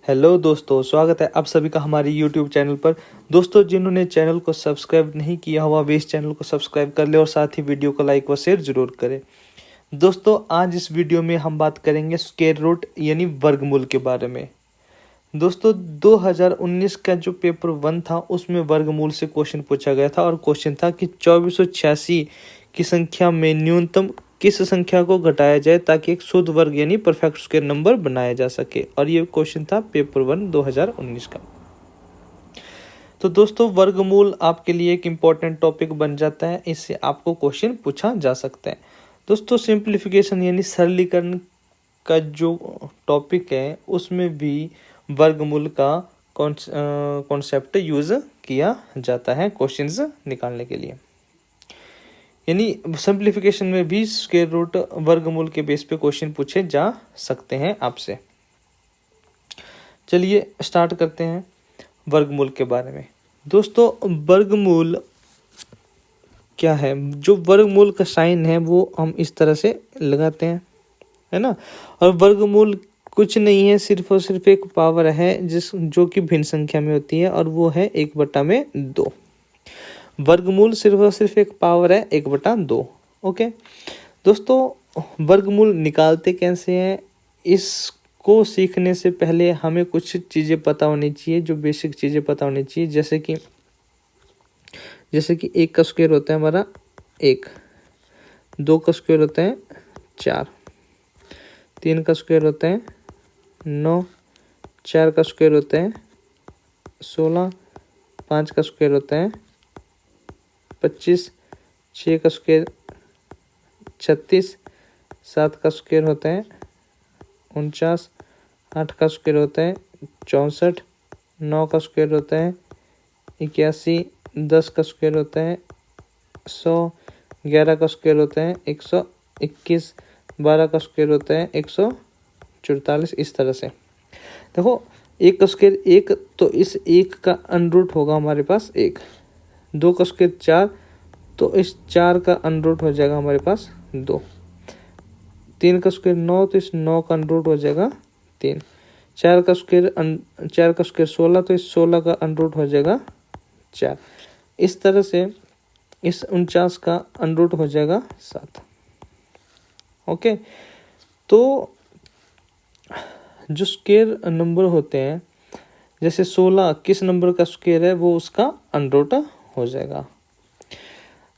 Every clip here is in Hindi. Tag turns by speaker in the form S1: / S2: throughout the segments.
S1: हेलो दोस्तों, स्वागत है आप सभी का हमारे YouTube चैनल पर। दोस्तों, जिन्होंने चैनल को सब्सक्राइब नहीं किया हुआ वे इस चैनल को सब्सक्राइब कर ले और साथ ही वीडियो को लाइक व शेयर जरूर करें। दोस्तों, आज इस वीडियो में हम बात करेंगे स्क्वायर रूट यानी वर्गमूल के बारे में। दोस्तों, 2019 का जो पेपर 1 था उसमें वर्गमूल से क्वेश्चन पूछा गया था और क्वेश्चन था कि 2486 की संख्या में न्यूनतम किस संख्या को घटाया जाए ताकि एक शुद्ध वर्ग यानी परफेक्ट स्क्वायर नंबर बनाया जा सके। और ये क्वेश्चन था पेपर 1 2019 का। तो दोस्तों, वर्गमूल आपके लिए एक इम्पॉर्टेंट टॉपिक बन जाता है, इससे आपको क्वेश्चन पूछा जा सकता है। दोस्तों, सिंप्लीफिकेशन यानी सरलीकरण का जो टॉपिक है उसमें भी वर्गमूल का कॉन्सेप्ट यूज किया जाता है क्वेश्चंस निकालने के लिए। यानी सिंप्लीफिकेशन में भी स्क्वायर रूट वर्गमूल के बेस पे क्वेश्चन पूछे जा सकते हैं आपसे। चलिए स्टार्ट करते हैं वर्गमूल के बारे में। दोस्तों, वर्गमूल क्या है? जो वर्गमूल का साइन है वो हम इस तरह से लगाते हैं, है ना। और वर्गमूल कुछ नहीं है, सिर्फ और सिर्फ एक पावर है जो कि भिन्न संख्या में होती है और वो है 1/2। वर्गमूल सिर्फ और सिर्फ एक पावर है 1/2। ओके दोस्तों, वर्गमूल निकालते कैसे हैं इसको सीखने से पहले हमें कुछ चीज़ें पता होनी चाहिए, जो बेसिक चीज़ें पता होनी चाहिए। जैसे कि 1 का स्क्वायर होता है हमारा 1, 2 का स्क्वायर होता है 4, 3 का स्क्वायर होता है 9, 4 का स्क्वायर होता है 16, 5 का स्क्वायर होता है 25, 6 का स्क्वायर 36, 7 का स्क्वायर होता है 49, 8 का स्क्वायर होता है 64, 9 का स्क्वायर होता है 81, 10 का स्क्वायर होता है 100, 11 का स्क्वायर होता है 121, 12 का स्क्वायर होता है 144। इस तरह से देखो, 1 का स्क्वायर 1, तो इस 1 का अनरूट होगा हमारे पास 1। 2 का स्क्वायर 4, तो इस 4 का अनरूट हो जाएगा हमारे पास 2। 3 का स्क्वायर 9, तो इस 9 का अनरूट हो जाएगा 3। 4 का स्क्वायर 16, तो इस 16 का अनरूट हो जाएगा 4। इस तरह से इस 49 का अनरूट हो जाएगा 7। ओके, तो जो स्क्वायर नंबर होते हैं, जैसे 16 किस नंबर का स्क्वायर है वो उसका अनरूट हो जाएगा।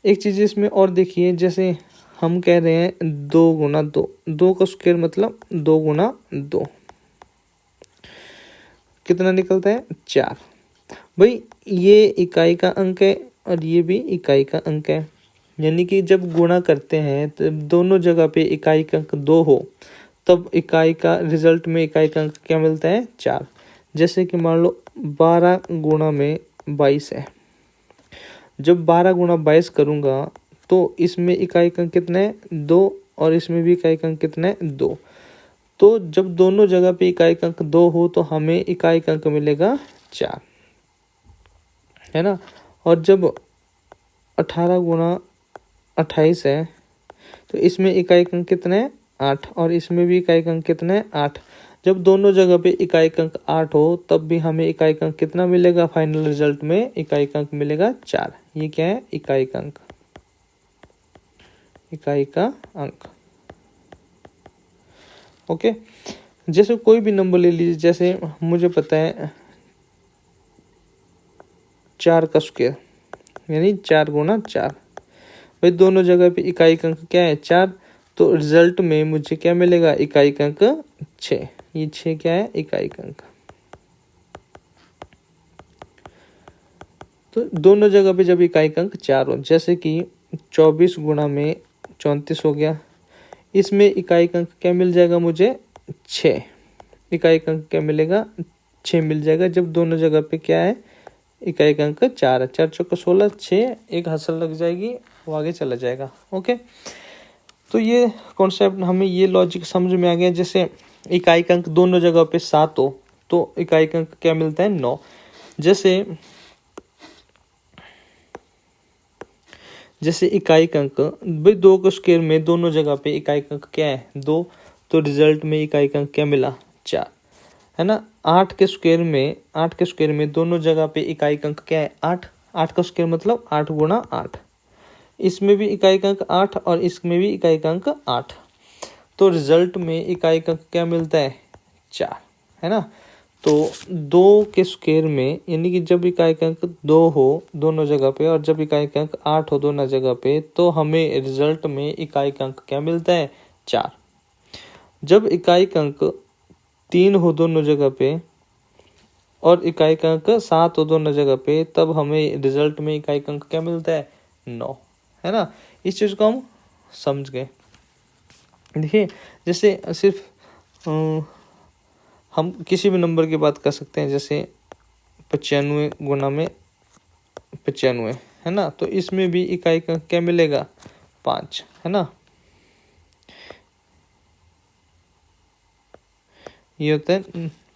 S1: एक चीज़ इसमें और देखिए, जैसे हम कह रहे हैं 2 गुना 2, 2 का स्क्वायर मतलब 2 गुना 2 कितना निकलता है 4। भाई, ये इकाई का अंक है और ये भी इकाई का अंक है, यानी कि जब गुणा करते हैं तो दोनों जगह पे इकाई का अंक 2 हो तब इकाई का रिजल्ट में इकाई का अंक क्या मिलता है 4। जैसे कि मान लो 12 गुणा में 22 है। जब 12 गुणा 22 करूँगा तो इसमें इकाई का अंक कितना है 2 और इसमें भी इकाई का अंक कितना है 2। तो जब दोनों जगह पे इकाई का अंक 2 हो तो हमें इकाई का अंक मिलेगा 4, है ना। और जब 18 गुणा 28 है तो इसमें इकाई का अंक कितना है 8 और इसमें भी इकाई का अंक कितना है 8। जब दोनों जगह पे इकाई का अंक 8 हो तब भी हमें इकाई का अंक कितना मिलेगा? फाइनल रिजल्ट में इकाई का अंक मिलेगा 4। ये क्या है? इकाई का अंक, इकाई का अंक। ओके, जैसे कोई भी नंबर ले लीजिए, जैसे मुझे पता है 4 का स्क्वायर यानी 4 गुना 4। भाई, दोनों जगह पे इकाई का अंक क्या है 4, तो रिजल्ट में मुझे क्या मिलेगा? इकाई का अंक 6। ये 6 क्या है? इकाई का अंक। तो दोनों जगह पे जब इकाई का अंक 4 हो, जैसे कि 24 गुणा में 34 हो गया, इसमें इकाई का अंक क्या मिल जाएगा मुझे? 6। इकाई का अंक क्या मिलेगा? 6 मिल जाएगा जब दोनों जगह पे क्या है? इकाई का अंक 4 है। 4 चौका 16, 6, एक हसल लग जाएगी, वो आगे चला जाएगा। ओके, तो ये कॉन्सेप्ट हमें, ये लॉजिक समझ में आ गया। जैसे इकाई का अंक दोनों जगह पे 7 हो तो इकाई का अंक क्या मिलता है? 9। जैसे इकाई का अंक भाई 2 के स्क्वायर में दोनों जगह पे इकाई का अंक क्या है 2, तो रिजल्ट में इकाई का अंक क्या मिला? 4, है ना। 8 के स्क्वायर में दोनों जगह पे इकाई अंक क्या है? 8। 8 का स्क्वायर मतलब 8 गुणा 8। इसमें भी इकाई अंक 8 और इसमें भी इकाई अंक 8। तो रिजल्ट में इकाई अंक क्या मिलता है? 4, है ना। तो 2 के स्क्वायर में यानी कि जब इकाई अंक 2 हो दोनों जगह पे और जब इकाई अंक 8 हो दोनों जगह पे, तो हमें रिजल्ट में इकाई अंक क्या मिलता है? 4। जब इकाई अंक 3 हो दोनों जगह पे और इकाई अंक 7 हो दोनों जगह पे, तब हमें रिजल्ट में इकाई अंक क्या मिलता है? 9, है ना। इस चीज़ को हम समझ गए। देखिए जैसे सिर्फ हम किसी भी नंबर की बात कर सकते हैं, जैसे 95 गुना में 95, है ना। तो इसमें भी इकाई का क्या मिलेगा? 5, है ना। ये होता है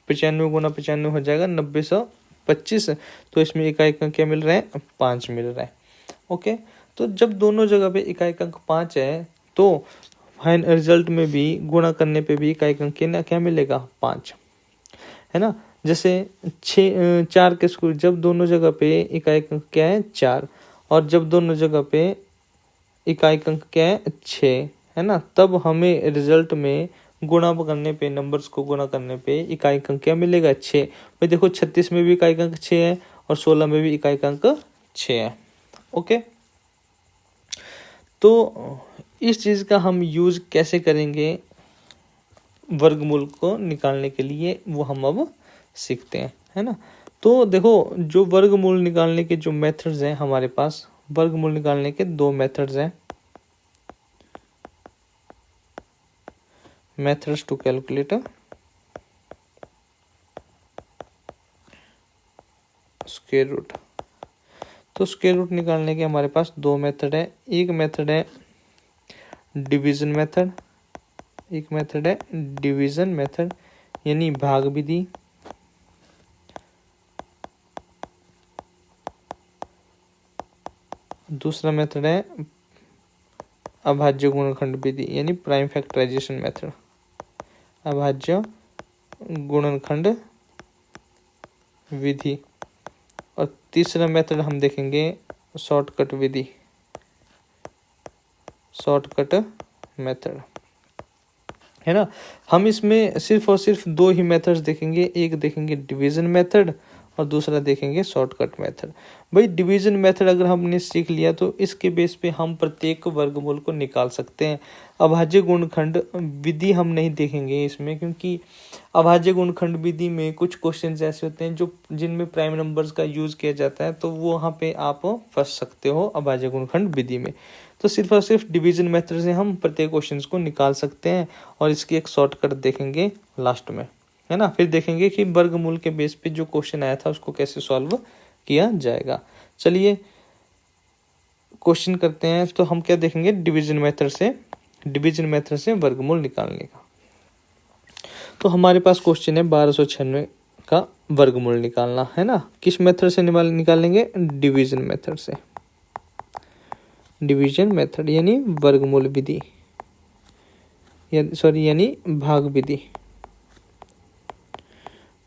S1: 95 गुना 95 हो जाएगा 90/125। तो इसमें इकाई का क्या मिल रहा है? 5 मिल रहा है। ओके, तो जब दोनों जगह पे इकाई अंक 5 है तो फाइनल रिजल्ट में भी गुणा करने पे भी इकाई अंक क्या मिलेगा? 5, है ना। जैसे 4 के स्क्वायर, जब दोनों जगह पे इकाई अंक क्या है? 4, और जब दोनों जगह पे इकाई अंक क्या है? 6, है ना। तब हमें रिजल्ट में गुणा करने पे, नंबर्स को गुणा करने पे इकाई अंक क्या मिलेगा? 6। भाई देखो 36 में भी इकाई अंक 6 है और 16 में भी इकाई अंक 6 है। ओके, तो इस चीज़ का हम यूज कैसे करेंगे वर्गमूल को निकालने के लिए, वो हम अब सीखते हैं, है ना। तो देखो जो वर्गमूल निकालने के जो मेथड्स हैं हमारे पास, वर्गमूल निकालने के 2 मेथड्स हैं। Methods to calculate square root. तो स्क्वायर रूट निकालने के हमारे पास 2 मेथड है। एक मेथड है डिवीजन मेथड, एक मेथड है डिवीजन मेथड यानी भाग विधि। दूसरा मेथड है अभाज्य गुणनखंड विधि यानी प्राइम फैक्टराइजेशन मेथड, अभाज्य गुणनखंड विधि। और तीसरा मेथड हम देखेंगे शॉर्टकट विधि, शॉर्टकट मेथड, है ना। हम इसमें सिर्फ और सिर्फ 2 ही मेथड्स देखेंगे, एक देखेंगे डिवीजन मेथड और दूसरा देखेंगे शॉर्टकट मेथड। भाई डिवीजन मेथड अगर हमने सीख लिया तो इसके बेस पे हम प्रत्येक वर्गमूल को निकाल सकते हैं। अभाज्य गुणनखंड विधि हम नहीं देखेंगे इसमें, क्योंकि अभाज्य गुणनखंड विधि में कुछ क्वेश्चंस ऐसे होते हैं जो जिनमें प्राइम नंबर्स का यूज किया जाता है, तो वो वहाँ पे आप फंस सकते हो अभाज्य गुणनखंड विधि में। तो सिर्फ और सिर्फ डिवीजन मेथड से हम प्रत्येक क्वेश्चंस को निकाल सकते हैं और इसकी एक शॉर्टकट देखेंगे लास्ट में, है ना। फिर देखेंगे कि वर्गमूल के बेस पे जो क्वेश्चन आया था उसको कैसे सॉल्व किया जाएगा। चलिए क्वेश्चन करते हैं। तो हम क्या देखेंगे? डिवीजन मेथड से वर्गमूल निकालने का। तो हमारे पास क्वेश्चन है 1296 का वर्गमूल निकालना, है ना। किस मेथड से निकालेंगे? डिवीजन मेथड से। डिवीजन मेथड यानी वर्गमूल विधि, यानी भाग विधि।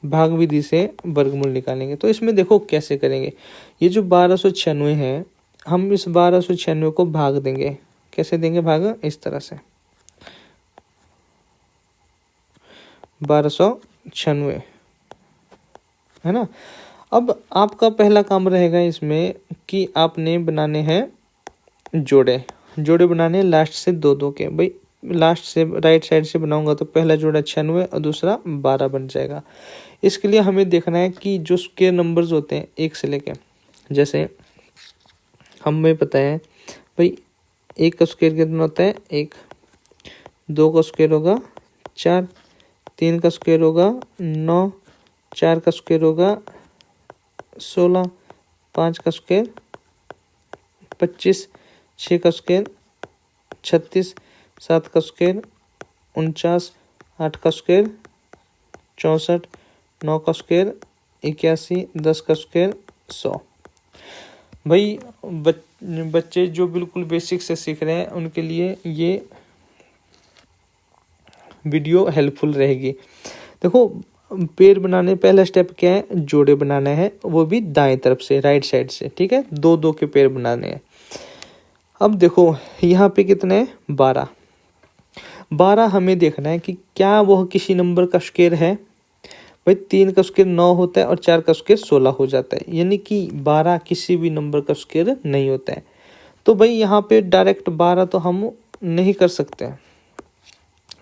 S1: भाग विधि से वर्गमूल निकालेंगे। तो इसमें देखो कैसे करेंगे। ये जो 1296 है, हम इस 1296 को भाग देंगे। कैसे देंगे भाग? इस तरह से 1296, है ना। अब आपका पहला काम रहेगा इसमें कि आपने बनाने हैं जोड़े बनाने लास्ट से 2-2 के। भाई लास्ट से राइट साइड से बनाऊंगा तो पहला जोड़ा 96 और दूसरा 12 बन जाएगा। इसके लिए हमें देखना है कि जो स्क्वायर नंबर्स होते हैं 1 से लेके, जैसे हमें पता है भाई 1 का स्क्वायर कितना होता है? 1। 2 का स्क्वायर होगा 4, 3 का स्क्वायर होगा 9, 4 का स्क्वायर होगा 16, 5 का स्क्वायर 25, 6 का स्क्वायर 36, 7 का स्क्वायर 49, 8 का स्क्वायर 64, 9 का स्क्वायर 81, 10 का स्क्वायर 100। भाई बच्चे जो बिल्कुल बेसिक से सीख रहे हैं उनके लिए ये वीडियो हेल्पफुल रहेगी। देखो पेड़ बनाने पहला स्टेप क्या है, जोड़े बनाना है, वो भी दाएं तरफ से, राइट साइड से, ठीक है। दो दो के पेड़ बनाने हैं। अब देखो यहाँ पे कितने हैं, 12। 12 हमें देखना है कि क्या वह किसी नंबर का स्क्वायर है। भाई 3 का स्क्वायर 9 होता है और 4 का स्क्वायर 16 हो जाता है, यानी कि 12 किसी भी नंबर का स्क्वायर नहीं होता है। तो भाई यहाँ पे डायरेक्ट 12 तो हम नहीं कर सकते हैं,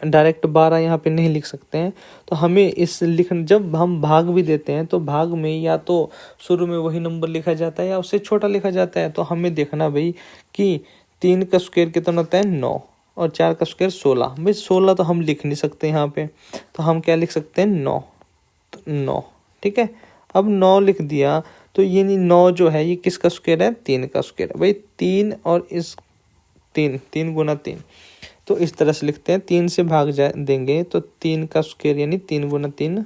S1: डायरेक्ट 12 यहाँ पे नहीं लिख सकते हैं। तो हमें इस जब हम भाग भी देते हैं तो भाग में या तो शुरू में वही नंबर लिखा जाता है या उससे छोटा लिखा जाता है। तो हमें देखना भाई कि 3 का स्क्वायर कितना होता है, 9, और 4 का स्क्वायर 16। भाई 16 तो हम लिख नहीं सकते यहाँ पे, तो हम क्या लिख सकते हैं, 9। तो 9, ठीक है। अब 9 लिख दिया तो ये 9 जो है ये किसका स्क्वायर है, 3 का स्क्वायर है। भाई 3 और इस 3 गुना 3, तो इस तरह से लिखते हैं। 3 से भाग देंगे तो 3 का स्क्वायर यानी 3 गुना 3,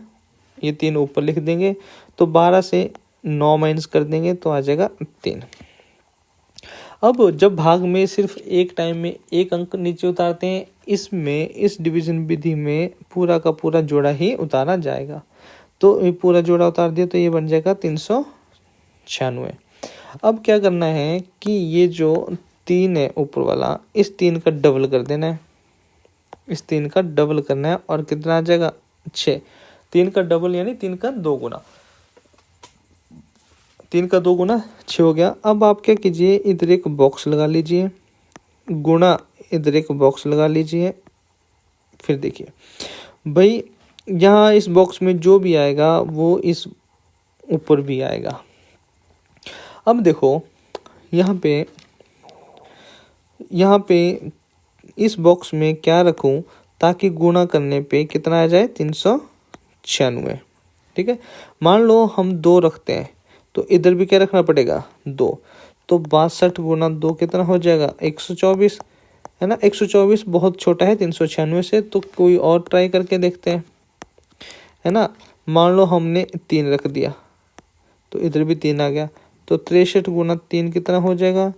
S1: ये 3 ऊपर लिख देंगे। तो 12 से 9 माइनस कर देंगे तो आ जाएगा 3। अब जब भाग में सिर्फ एक टाइम में एक अंक नीचे उतारते हैं, इसमें इस डिवीजन विधि में पूरा का पूरा जोड़ा ही उतारा जाएगा। तो ये पूरा जोड़ा उतार दिया तो ये बन जाएगा 396। अब क्या करना है कि ये जो 3 है ऊपर वाला, इस 3 का डबल कर देना है, इस 3 का डबल करना है और कितना आ जाएगा, 6। 3 का डबल यानी 3 का 2 गुना, 3 का 2 गुना 6 हो गया। अब आप क्या कीजिए, इधर एक बॉक्स लगा लीजिए, गुणा इधर एक बॉक्स लगा लीजिए। फिर देखिए भाई यहाँ इस बॉक्स में जो भी आएगा वो इस ऊपर भी आएगा। अब देखो यहाँ पे इस बॉक्स में क्या रखूं ताकि गुणा करने पे कितना आ जाए, 396, ठीक है। मान लो हम 2 रखते हैं तो इधर भी क्या रखना पड़ेगा, 2। तो 62 गुना 2 कितना हो जाएगा, 124, है ना। 124 बहुत छोटा है 396 से, तो कोई और ट्राई करके देखते हैं, है ना। मान लो हमने 3 रख दिया तो इधर भी 3 आ गया, तो 63 गुना 3 कितना हो जाएगा,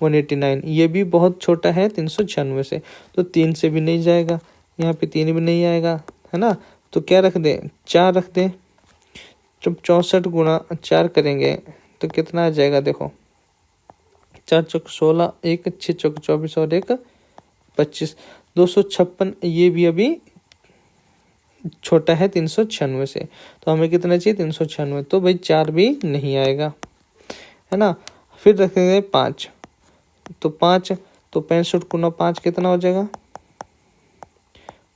S1: 189। ये भी बहुत छोटा है 396 से, तो 3 से भी नहीं जाएगा, यहाँ पे 3 भी नहीं आएगा, है ना। तो क्या रख दें, 4 रख दें। जब 64 गुना 4 करेंगे तो कितना आ जाएगा, देखो 4 चौक 16, 1 6 चौक 24 और 1 25, 256। ये भी अभी छोटा है 396 से, तो हमें कितना चाहिए, 396। तो भाई 4 भी नहीं आएगा, है ना। फिर रखेंगे 5, तो 5, तो 65 गुना 5 कितना हो जाएगा,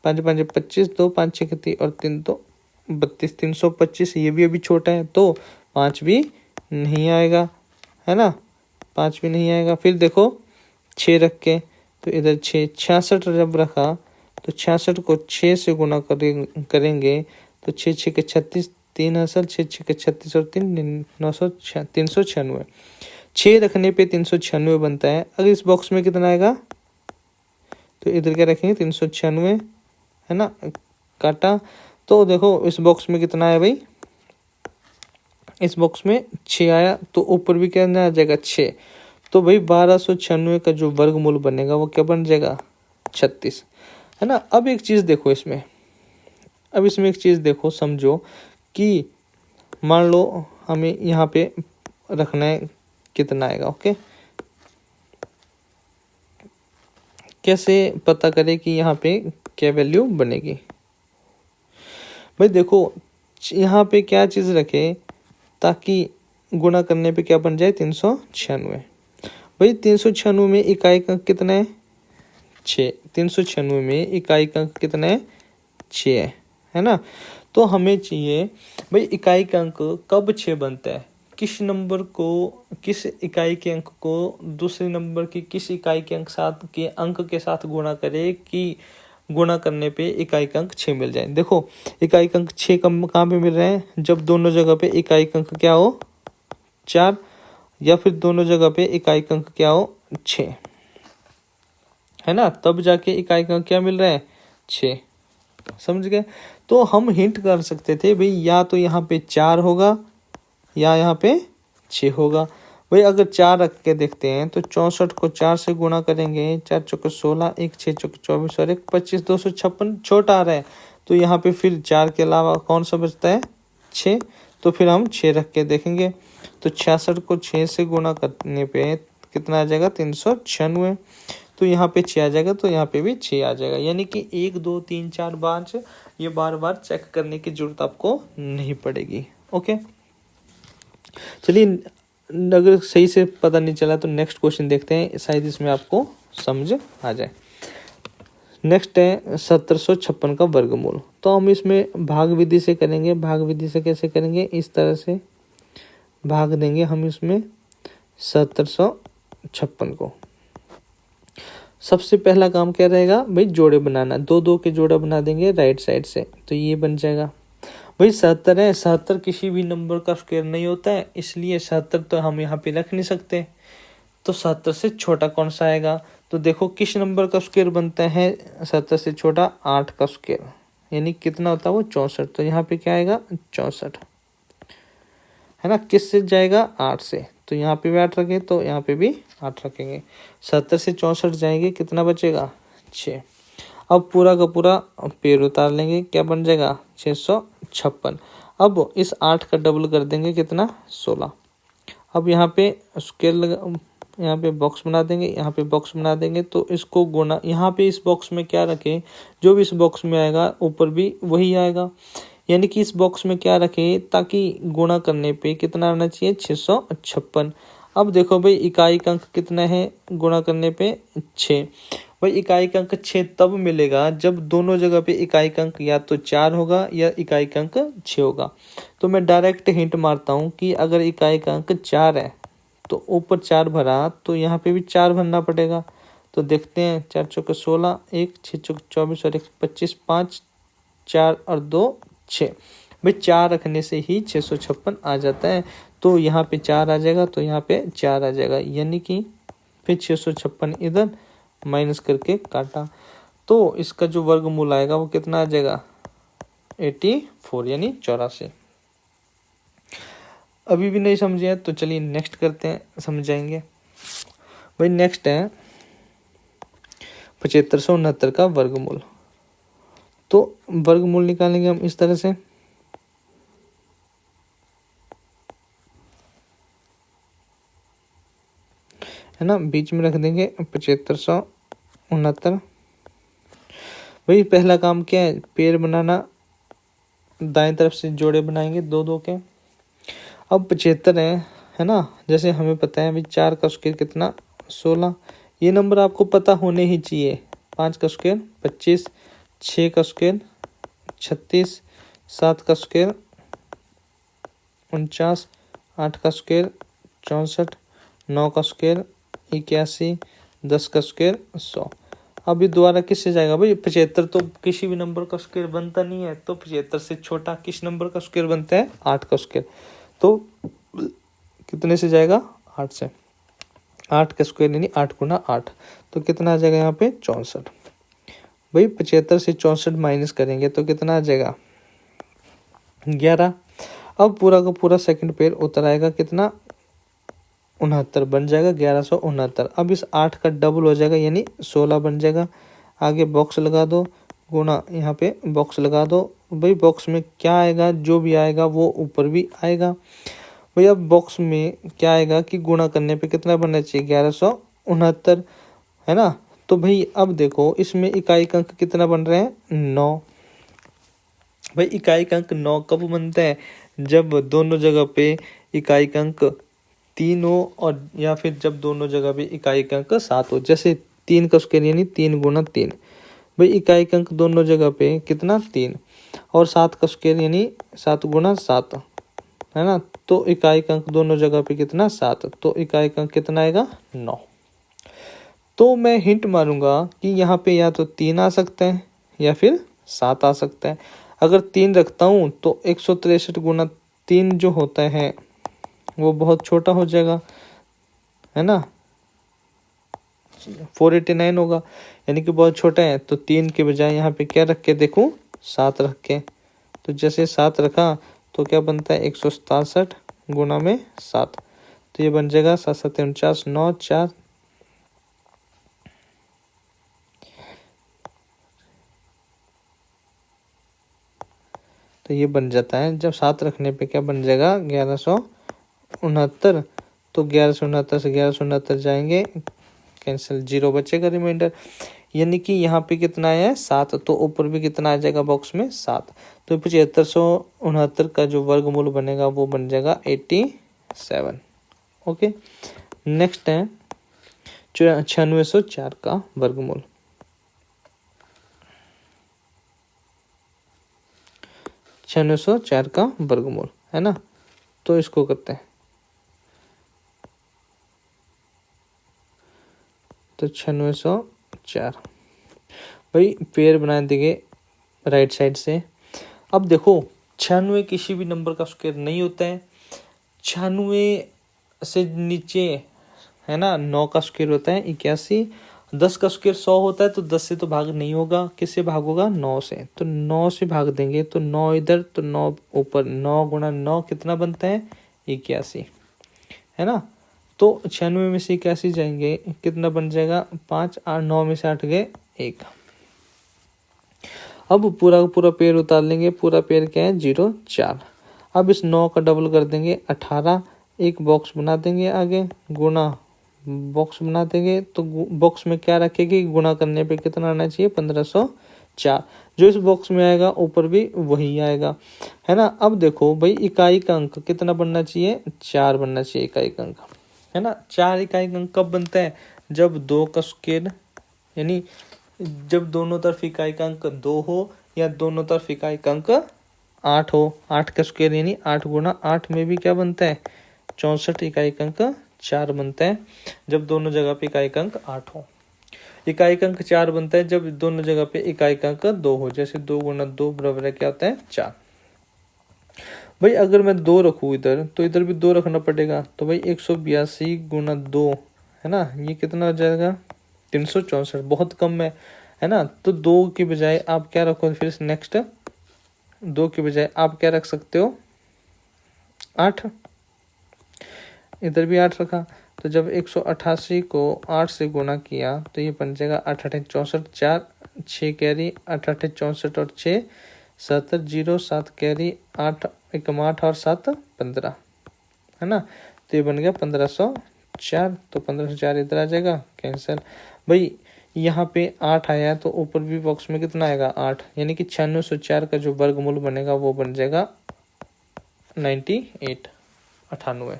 S1: 5 5 25, 2 5 6 30 और 3 तो 32, 325। ये भी अभी छोटा है तो 5 भी नहीं आएगा, है ना, 5 भी नहीं आएगा। फिर देखो 6 रख के, तो इधर 6, 66 जब रखा तो 66 को 6 से गुना करेंगे तो 6 6 के 36, 3 असल 6 6 के 36 और 3 396। 6 रखने पे 396 बनता है। अगर इस बॉक्स में कितना आएगा तो इधर क्या रखेंगे, 396, है ना, काटा। तो देखो इस बॉक्स में कितना आया भाई, इस बॉक्स में 6 आया, तो ऊपर भी क्या आ जाएगा, 6। तो भाई 1296 का जो वर्गमूल बनेगा वो क्या बन जाएगा, 36, है ना। अब एक चीज़ देखो इसमें, अब इसमें एक चीज़ देखो, समझो कि मान लो हमें यहाँ पे रखना है कितना आएगा, ओके। कैसे पता करें कि यहाँ पे क्या वैल्यू बनेगी। भाई देखो यहाँ पे क्या चीज़ रखे ताकि गुणा करने पे क्या बन जाए, 396। भाई 396 में इकाई अंक कितना है, 6। 396 में इकाई अंक कितना है, 6 है ना। तो हमें चाहिए भाई इकाई का अंक कब 6 बनता है, किस नंबर को, किस इकाई के अंक को दूसरे नंबर की किस इकाई के अंक के साथ गुणा करे कि गुणा करने पे इकाई का अंक 6 मिल जाए। देखो इकाई का अंक 6 कहाँ पे मिल रहे हैं, जब दोनों जगह पे इकाई का अंक क्या हो, 4, या फिर दोनों जगह पे इकाई का अंक क्या हो, 6, है ना, तब जाके इकाई का अंक क्या मिल रहा है, 6। समझ गए। तो हम हिंट कर सकते थे भाई या तो यहाँ पे 4 होगा या यहाँ पे 6 होगा। भाई अगर 4 रख के देखते हैं तो 64 को 4 से गुणा करेंगे, 4 चौके 16, 1 6 चौके 24 और 1 25, 256 छोटा आ रहा है। तो यहाँ पे फिर 4 के अलावा कौन सा बचता है, 6। तो फिर हम 6 रख के देखेंगे तो 66 को 6 से गुणा करने पे कितना आ जाएगा, 396। तो यहाँ पे 6 आ जाएगा, तो यहाँ पे भी 6 आ जाएगा। यानी कि 1 2 3 4 5 ये बार बार चेक करने की जरूरत आपको नहीं पड़ेगी। ओके, चलिए अगर सही से पता नहीं चला तो नेक्स्ट क्वेश्चन देखते हैं, शायद इसमें आपको समझ आ जाए। नेक्स्ट है 1756 का वर्गमूल। तो हम इसमें भाग विधि से करेंगे। भाग विधि से कैसे करेंगे, इस तरह से भाग देंगे हम इसमें 1756 को। सबसे पहला काम क्या रहेगा भाई, जोड़े बनाना। 2 2 के जोड़ा बना देंगे राइट साइड से, तो ये बन जाएगा भाई 77 है। 77 किसी भी नंबर का स्क्वायर नहीं होता है, इसलिए 77 तो हम यहाँ पे रख नहीं सकते। तो 77 से छोटा कौन सा आएगा, तो देखो किस नंबर का स्क्वायर बनता है 77 से छोटा, 8 का स्क्वायर, यानी कितना होता है वो 64। तो यहाँ पे क्या आएगा 64 है ना। किस से जाएगा, 8 से। तो यहाँ पे भी 8 रखें, तो यहाँ पे भी 8 रखेंगे। 70 से 64 जाएंगे, कितना बचेगा 6। अब पूरा का पूरा पेड़ उतार लेंगे, क्या बन जाएगा 656। अब इस 8 का डबल कर देंगे, कितना 16। अब यहाँ पे स्केल लगा, यहाँ पे बॉक्स बना देंगे, यहाँ पे बॉक्स बना देंगे। तो इसको गुना, यहाँ पे इस बॉक्स में क्या रखें, जो भी इस बॉक्स में आएगा ऊपर भी वही आएगा। यानी कि इस बॉक्स में क्या रखें, ताकि गुणा करने पे कितना आना चाहिए 656। अब देखो भाई इकाई का अंक कितना है, गुणा करने पे 6। भाई इकाई का अंक 6 तब मिलेगा जब दोनों जगह पे इकाई का अंक या तो 4 होगा या इकाई का अंक 6 होगा। तो मैं डायरेक्ट हिंट मारता हूँ कि अगर इकाई का अंक 4 है तो ऊपर 4 भरा, तो यहाँ पे भी 4 भरना पड़ेगा। तो देखते हैं, 4 चौके 16, 1 6 चौके 24 और 1 25, 5 4 और 2 6। भाई 4 रखने से ही 656 आ जाता है। तो यहाँ पे 4 आ जाएगा, तो यहाँ पे 4 आ जाएगा, यानी कि फिर 656 इधर माइनस करके काटा। तो इसका जो वर्गमूल आएगा वो कितना आ जाएगा 84, यानी 84। अभी भी नहीं समझे तो चलिए नेक्स्ट करते हैं, समझाएंगे। भाई नेक्स्ट है 7569 का वर्गमूल। तो वर्गमूल निकालेंगे हम इस तरह से, है ना, बीच में रख देंगे 7569। भाई पहला काम क्या है, पेड़ बनाना। दाएं तरफ से जोड़े बनाएंगे 2 2 के। अब 75 है ना, जैसे हमें पता है अभी 4 का स्क्वायर कितना 16, ये नंबर आपको पता होने ही चाहिए। 5 का स्क्वायर 25, 6 का स्क्वायर 36, 7 का स्क्वायर 49, 8 का स्क्वायर 64, 9 का स्क्वायर 81, 10 का स्क्वायर 100। अभी दोबारा किससे जाएगा भाई, 75 तो किसी भी नंबर का स्क्वायर बनता नहीं है। तो 75 से छोटा किस नंबर का स्क्वायर बनता है, 8 का स्क्वायर। तो कितने से जाएगा, 8 से। 8 का स्क्वायर यानी 8 गुना 8, तो कितना आ जाएगा यहाँ पे 64। भाई 75 से 64 माइनस करेंगे तो कितना आ जाएगा 11। अब पूरा का पूरा सेकंड पेयर उतर आएगा, कितना 69 बन जाएगा, 1169। अब इस 8 का डबल हो जाएगा, यानी 16 बन जाएगा। आगे बॉक्स लगा दो, गुना यहाँ पे बॉक्स लगा दो। भाई बॉक्स में क्या आएगा, जो भी आएगा वो ऊपर भी आएगा। भाई अब बॉक्स में क्या आएगा कि गुणा करने पे कितना बनना चाहिए 1169, है ना। तो भाई अब देखो इसमें इकाई का अंक कितना बन रहे हैं 9। भाई इकाई का अंक 9 कब बनता है, जब दोनों जगह पे इकाई का अंक 3 हो, और या फिर जब दोनों जगह पे इकाई का अंक 7 हो। जैसे 3 का स्क्वायर यानी 3 गुना 3। भाई इकाई का अंक दोनों जगह पे कितना 3, और 7 का स्क्वायर यानी 7 गुना 7, है ना। तो इकाई का अंक दोनों जगह पे कितना 7, तो इकाई का अंक कितना आएगा 9। तो मैं हिंट मारूंगा कि यहाँ पे या तो 3 आ सकता है या फिर 7 आ सकता है। अगर 3 रखता हूँ तो 163 गुना 3 जो होता है वो बहुत छोटा हो जाएगा, है ना, 489 होगा, यानी कि बहुत छोटा है। तो 3 के बजाय यहाँ पे क्या रख के देखूँ, 7 रख के। तो जैसे 7 रखा तो क्या बनता है 167 गुना में 7, तो ये बन जाएगा 7 7 49, 9 4, तो ये बन जाता है। जब 7 रखने पे क्या बन जाएगा 1169। तो 1169 से 1169 जाएंगे, कैंसिल, 0 बचेगा रिमाइंडर। यानी कि यहाँ पे कितना आया है 7, तो ऊपर भी कितना आ जाएगा बॉक्स में 7। तो 7569 का जो वर्गमूल बनेगा वो बन जाएगा 87। ओके, नेक्स्ट है 9604 का वर्गमूल। 9604 का वर्गमूल है ना, तो इसको करते हैं। तो 9604 भाई पेयर बना देंगे राइट साइड से। अब देखो 96 किसी भी नंबर का स्क्वायर नहीं होता है। 96 से नीचे है ना 9 का स्क्वायर होता है 81। 10 का स्क्वायर 100 होता है, तो 10 से तो भाग नहीं होगा, किससे भाग होगा 9 से। तो 9 से भाग देंगे तो 9 इधर तो 9 ऊपर, 9 गुणा 9 कितना बनता है 81 है ना। तो 96 में से 81 जाएंगे कितना बन जाएगा 5, 8 9 में से 8 गए 1। अब पूरा पूरा पेड़ उतार लेंगे, पूरा पेड़ क्या है 0 4। अब इस 9 का डबल कर देंगे 18, एक बॉक्स बना देंगे आगे, गुणा बॉक्स बना देंगे। तो बॉक्स में क्या रखेगी, गुणा करने पे कितना आना चाहिए 1504। जो इस बॉक्स में आएगा ऊपर भी वही आएगा है ना। अब देखो भाई इकाई का अंक कितना बनना चाहिए 4 बनना चाहिए इकाई का अंक है ना। 4 इकाई का अंक कब बनता है, जब 2 का स्क्वायर यानी जब दोनों तरफ इकाई का अंक 2 हो या दोनों तरफ इकाई का अंक 8 हो। 8 का स्क्वायर यानी 8 गुणा 8 में भी क्या बनता है 64 इकाई का अंक 4 बनता है, जब दोनों जगह पे इकाई का अंक 8 हो। इकाई का अंक 4 बनता है जब दोनों जगह पे इकाई का अंक 2 हो। जैसे 2 गुणा 2 बराबर है क्या होता है 4। भाई अगर मैं 2 रखूँ इधर तो इधर भी 2 रखना पड़ेगा। तो भाई 182 गुणा 2 है ना, ये कितना हो जाएगा 364, बहुत कम है ना। तो 2 की बजाय आप क्या रखो, फिर नेक्स्ट 2 की बजाय आप क्या रख सकते हो 8। इधर भी 8 रखा, तो जब 188 को 8 से गुणा किया तो ये बन जाएगा 8 8 64, 4 6 कैरी 8 8 64 और 6 70, 0 7 कैरी 8 1 8 और 7 15 है ना। तो ये बन गया 1504। तो 1504 इधर आ जाएगा, कैंसिल। भाई यहाँ पे 8 आया है तो ऊपर भी बॉक्स में कितना आएगा 8, यानी कि 9604 का जो वर्गमूल बनेगा वो बन जाएगा 98 98।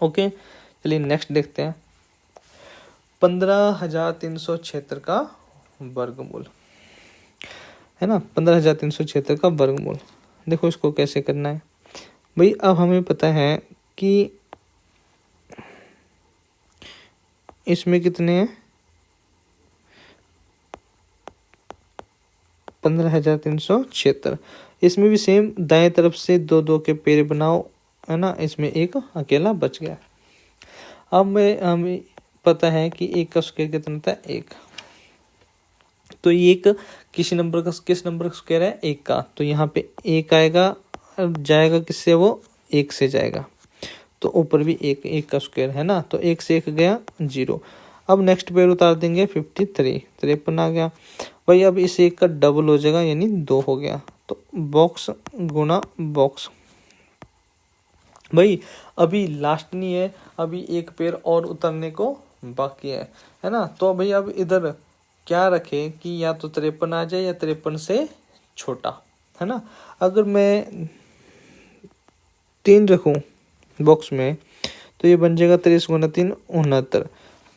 S1: ओके, चलिए नेक्स्ट देखते हैं 15376 का वर्गमूल है ना। 15376 का वर्गमूल देखो इसको कैसे करना है भाई। अब हमें पता है कि इसमें कितने हैं 15376। इसमें भी सेम दाएं तरफ से 2 2 के पेड़ बनाओ है ना, इसमें एक अकेला बच गया। अब हमें पता है कि 1 का स्क्वायर कितना होता है 1। तो ये एक किस नंबर का स्क्वायर है 1 का, तो यहाँ पे 1 आएगा, जाएगा किससे वो 1 से जाएगा। तो ऊपर भी 1 का स्क्वायर है ना, तो 1 से 1 गया 0। अब नेक्स्ट पेड़ उतार देंगे 53 53 आ गया भाई। अब इस 1 का डबल हो जाएगा यानी 2 हो गया। तो बॉक्स गुणा बॉक्स भाई अभी लास्ट नहीं है, अभी एक पेड़ और उतरने को बाकी है ना। तो भाई अब इधर क्या रखे कि या तो 53 आ जाए या 53 से छोटा है ना। अगर मैं 3 रखूं बॉक्स में तो ये बन जाएगा 23 गुना 3 69।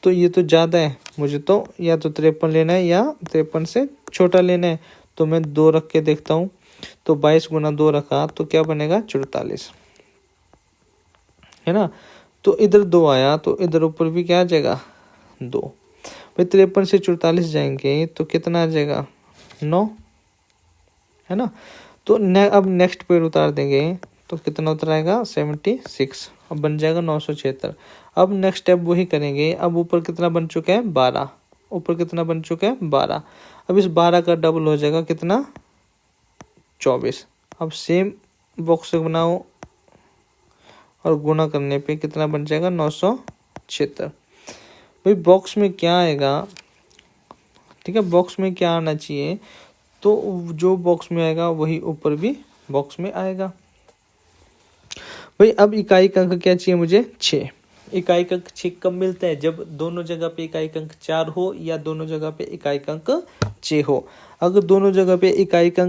S1: तो ये तो ज़्यादा है, मुझे तो या तो 53 लेना है या 53 से छोटा लेना है। तो मैं 2 रख के देखता हूँ। तो 22 गुना 2 रखा तो क्या बनेगा 44 है ना। तो इधर 2 आया तो इधर ऊपर भी क्या आ जाएगा 2। भाई 53 से 44 जाएंगे तो कितना आ जाएगा 9 है ना। तो अब नेक्स्ट पेड़ उतार देंगे तो कितना उतर आएगा 76। अब बन जाएगा 976। अब नेक्स्ट स्टेप वही करेंगे। अब ऊपर कितना बन चुका है 12, ऊपर कितना बन चुका है 12। अब इस 12 का डबल हो जाएगा कितना 24। अब सेम बॉक्स बनाओ और गुना करने पे कितना बन जाएगा 976। भाई बॉक्स में क्या आएगा, ठीक है, बॉक्स में क्या आना चाहिए, तो जो बॉक्स में आएगा वही ऊपर भी बॉक्स में आएगा। भाई अब इकाई का अंक क्या चाहिए मुझे 6। इकाई का अंक 6 कब मिलता है, जब दोनों जगह पे इकाई का अंक 4 हो या दोनों जगह पे इकाई का अंक 6 हो। अगर दोनों जगह पे इकाई का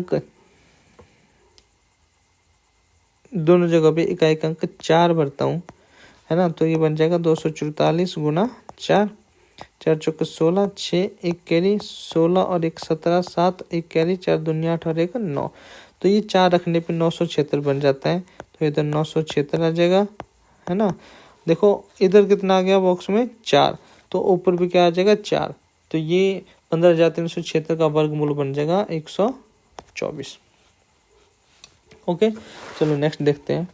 S1: अंक 4 भरता हूँ, है ना, तो ये बन जाएगा 244 गुना 4, 4 चौके 16, 6 एक कैरी 16 और 1 17, 7 एक कैरी 4 दूनी 8 और 1 9, तो ये 4 रखने पे 976 बन जाता है। तो इधर 976 आ जाएगा, है ना। देखो इधर कितना आ गया बॉक्स में 4, तो ऊपर भी क्या आ जाएगा 4, तो ये 15,376 का वर्गमूल बन जाएगा 124। ओके, चलो नेक्स्ट देखते हैं।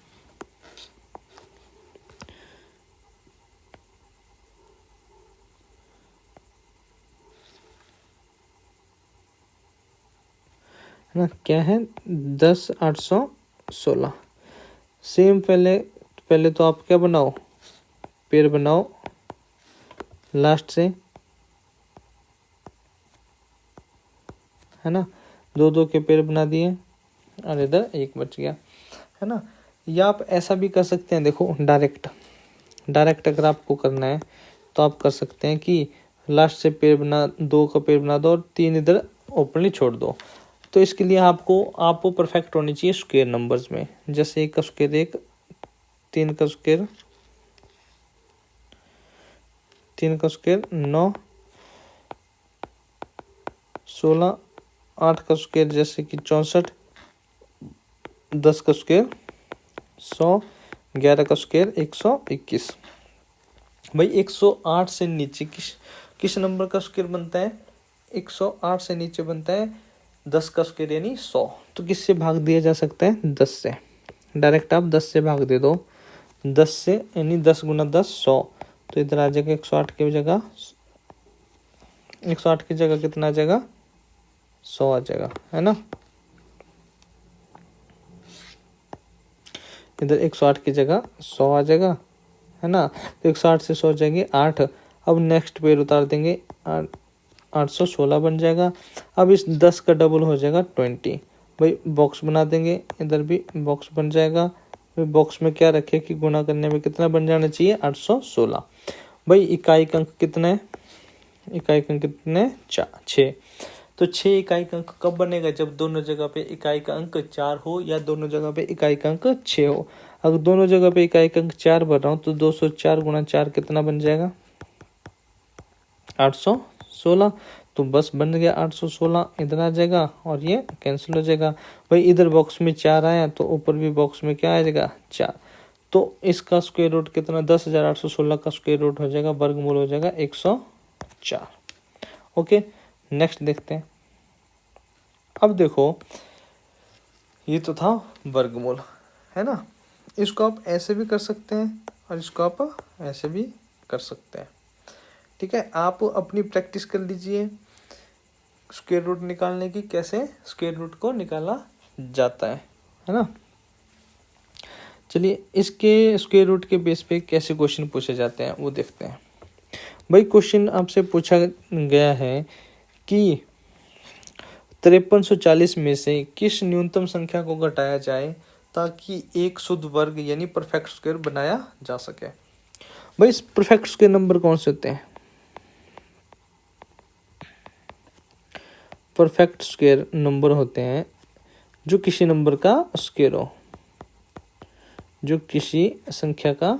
S1: ना क्या है 10,816। सेम पहले तो आप क्या बनाओ, पेड़ बनाओ लास्ट से, है ना, 2 के पेड़ बना दिए और इधर 1 बच गया, है ना। या आप ऐसा भी कर सकते हैं, देखो डायरेक्ट अगर आपको करना है तो आप कर सकते हैं कि लास्ट से पेड़ बना 2 का पेड़ बना दो और 3 इधर ओपनली छोड़ दो। तो इसके लिए आपको परफेक्ट होनी चाहिए स्क्वायर नंबर्स में, जैसे 1 का स्क्वायर 1, 3 का स्क्वायर 9, 16, 8 का स्क्वायर जैसे कि 64, 10 का स्क्वायर 100, 11 का स्क्वायर 121। भाई 108 से नीचे किस नंबर का स्क्वायर बनता है, 108 से नीचे बनता है 10 का स्क्वायर यानी 100। तो किससे भाग दिया जा सकता है 10 से, डायरेक्ट आप 10 से भाग दे दो, 10 से यानी 10 गुना 10 100, तो इधर आ जाएगा 108 की जगह 108 की जगह कितना आ जाएगा 100 आ जाएगा, है ना। इधर 108 की जगह 100 आ जाएगा, है ना। तो 108 से 100 जाएंगे 8। अब नेक्स्ट पेड़ उतार देंगे 816 बन जाएगा। अब इस 10 का डबल हो जाएगा 20। भाई बॉक्स बना देंगे, इधर भी बॉक्स बन जाएगा। भाई बॉक्स में क्या रखे कि गुना करने में कितना बन जाना चाहिए 816। भाई इकाई का अंक कितना है, इकाई का अंक कितने 6। तो 6 इकाई का अंक कब बनेगा, जब दोनों जगह पे इकाई का अंक 4 हो या दोनों जगह पे इकाई का अंक 6 हो। अगर दोनों जगह पे इकाई का अंक 4 भर रहा हूँ तो 204 गुना 4 कितना बन जाएगा 816। तो बस बन गया 816, इधर आ जाएगा और ये कैंसिल हो जाएगा। भाई इधर बॉक्स में 4 आया तो ऊपर भी बॉक्स में क्या आ जाएगा 4। तो इसका स्क्वायर रूट कितना 10,816 का स्क्वायर रूट हो जाएगा, वर्गमूल हो जाएगा 104। ओके, नेक्स्ट देखते हैं। अब देखो ये तो था वर्गमूल, है ना। इसको आप ऐसे भी कर सकते हैं और इसको आप ऐसे भी कर सकते हैं, ठीक है। आप अपनी प्रैक्टिस कर लीजिए स्क्वायर रूट निकालने की, कैसे स्क्वायर रूट को निकाला जाता है ना। चलिए इसके स्क्वायर रूट के बेस पे कैसे क्वेश्चन पूछे जाते हैं वो देखते हैं। भाई क्वेश्चन आपसे पूछा गया है कि 5340 में से किस न्यूनतम संख्या को घटाया जाए ताकि एक शुद्ध वर्ग यानी परफेक्ट स्क्वायर बनाया जा सके। भाई इस परफेक्ट स्क्वायर नंबर कौन से होते हैं, परफेक्ट स्क्वायर नंबर होते हैं जो किसी नंबर का स्क्वायर हो, जो किसी संख्या का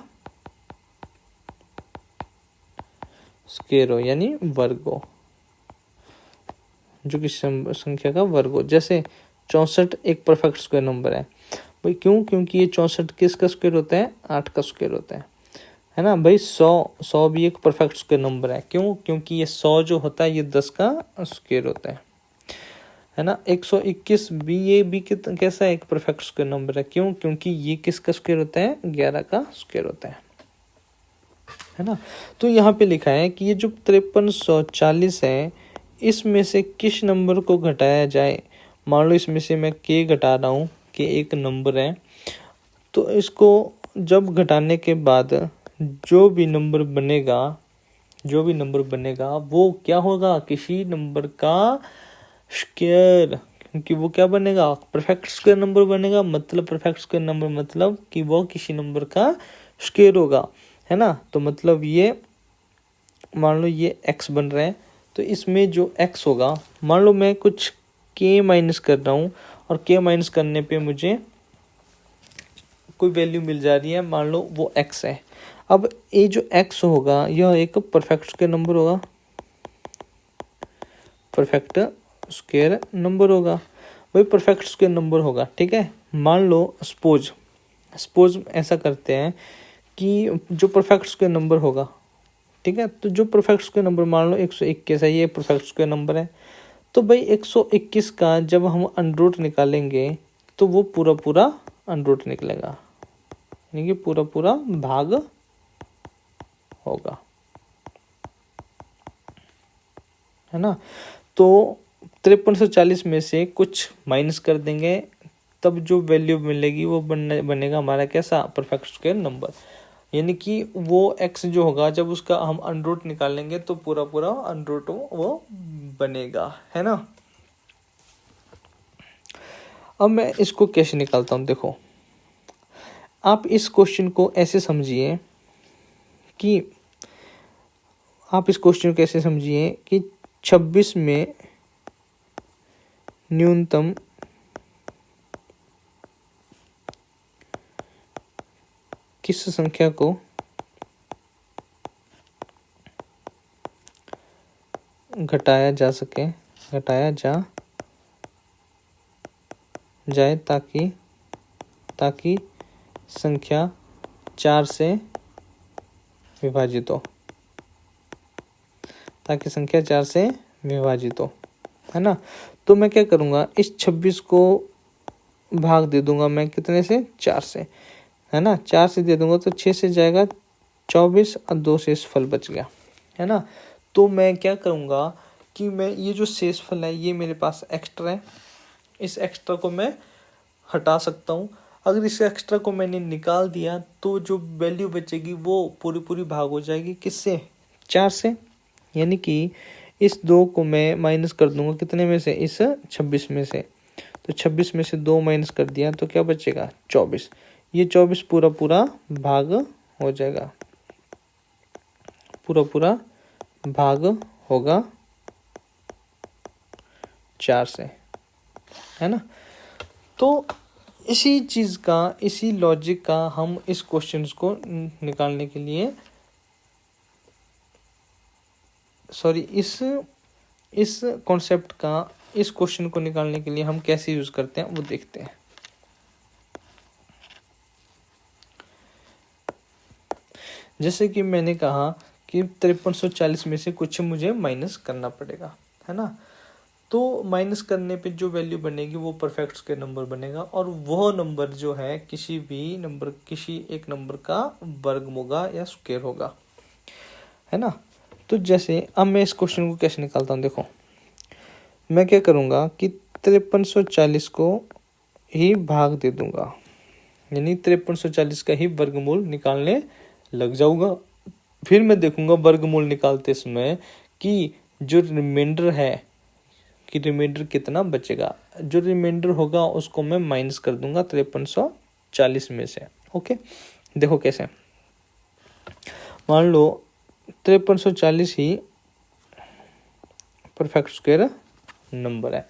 S1: स्क्वायर हो यानी वर्ग हो, जो किसी संख्या का वर्ग हो। जैसे 64 एक परफेक्ट स्क्वायर नंबर है। भाई क्यों, क्योंकि ये 64 किसका स्क्वायर होता है 8 का स्क्वायर होता है ना। भाई 100 भी एक परफेक्ट स्क्वायर नंबर है। क्यों, क्योंकि ये 100 जो होता है ये 10 का स्क्वायर होता है ना। 121 भी ये भी कैसा एक परफेक्ट स्क्वायर नंबर है। क्यों, क्योंकि ये किसका स्क्वायर होता है 11 का स्क्वायर होता है ना। तो यहाँ पे लिखा है कि ये जो 5340 है इसमें से किस नंबर को घटाया जाए। मान लो इसमें से मैं k घटा रहा हूँ, k एक नंबर है, तो इसको जब घटाने के बाद जो भी नंबर बनेगा वो क्या होगा, किसी नंबर का स्क्वायर, क्योंकि वो क्या बनेगा, परफेक्ट स्क्वायर नंबर बनेगा। मतलब परफेक्ट स्क्वायर नंबर मतलब कि वो किसी नंबर का स्क्वायर होगा, है ना। तो मतलब ये मान लो ये x बन रहा है, तो इसमें जो x होगा, मान लो मैं कुछ k माइनस कर रहा हूँ और k माइनस करने पे मुझे कोई वैल्यू मिल जा रही है, मान लो वो x है। अब ये जो x होगा यह एक परफेक्ट स्क्वायर नंबर होगा, परफेक्ट स्क्वायर नंबर होगा, वही परफेक्ट स्क्वायर नंबर होगा, ठीक है। मान लो सपोज ऐसा करते हैं कि जो परफेक्ट स्क्वायर नंबर होगा, ठीक है, तो जो परफेक्ट स्क्वायर नंबर मान लो 121 है, ये परफेक्ट स्क्वायर नंबर है। तो भाई 121 का जब हम अंडर रूट निकालेंगे तो वो पूरा पूरा अंडर रूट निकलेगा, यानी कि पूरा पूरा भाग होगा, है ना। तो 5340 में से कुछ माइनस कर देंगे, तब जो वैल्यू मिलेगी वो बनेगा हमारा कैसा, परफेक्ट स्क्वायर नंबर। यानी कि वो x जो होगा जब उसका हम अंडर रूट निकालेंगे तो पूरा पूरा अंडर रूट वो बनेगा, है ना। अब मैं इसको कैसे निकालता हूँ, देखो आप इस क्वेश्चन को ऐसे समझिए कि 26 में न्यूनतम किस संख्या को घटाया जा जाए ताकि संख्या 4 से विभाजित हो, है ना। तो मैं क्या करूँगा, इस 26 को भाग दे दूंगा मैं कितने से, 4 से, है ना। 4 से दे दूंगा तो 6 से जाएगा 24 और 2 शेषफल बच गया, है ना। तो मैं क्या करूँगा कि मैं ये जो शेषफल है ये मेरे पास एक्स्ट्रा है, इस एक्स्ट्रा को मैं हटा सकता हूँ। अगर इस एक्स्ट्रा को मैंने निकाल दिया तो जो वैल्यू बचेगी वो पूरी पूरी भाग हो जाएगी किससे, 4 से। यानी कि इस 2 को मैं माइनस कर दूंगा कितने में से, इस 26 में से। तो 26 में से 2 माइनस कर दिया तो क्या बचेगा, 24। ये 24 पूरा पूरा भाग हो जाएगा, पूरा पूरा भाग होगा 4 से, है ना। तो इसी चीज़ का, इसी लॉजिक का हम इस क्वेश्चंस को निकालने के लिए, इस कॉन्सेप्ट का, इस क्वेश्चन को निकालने के लिए हम कैसे यूज करते हैं वो देखते हैं। जैसे कि मैंने कहा कि 5340 में से कुछ मुझे माइनस करना पड़ेगा, है ना। तो माइनस करने पे जो वैल्यू बनेगी वो परफेक्ट स्क्वायर नंबर बनेगा, और वह नंबर जो है किसी एक नंबर का वर्ग होगा या स्क्वायर होगा, है ना। तो जैसे अब मैं इस क्वेश्चन को कैसे निकालता हूँ, देखो मैं क्या करूँगा कि 5340 को ही भाग दे दूंगा, यानी 5340 का ही वर्गमूल निकालने लग जाऊंगा। फिर मैं देखूंगा वर्गमूल निकालते समय कि जो रिमाइंडर है कि रिमाइंडर कितना बचेगा, जो रिमाइंडर होगा उसको मैं माइनस कर दूंगा 5340 में से। ओके, देखो कैसे, मान लो 5340 ही परफेक्ट स्क्वायर नंबर है।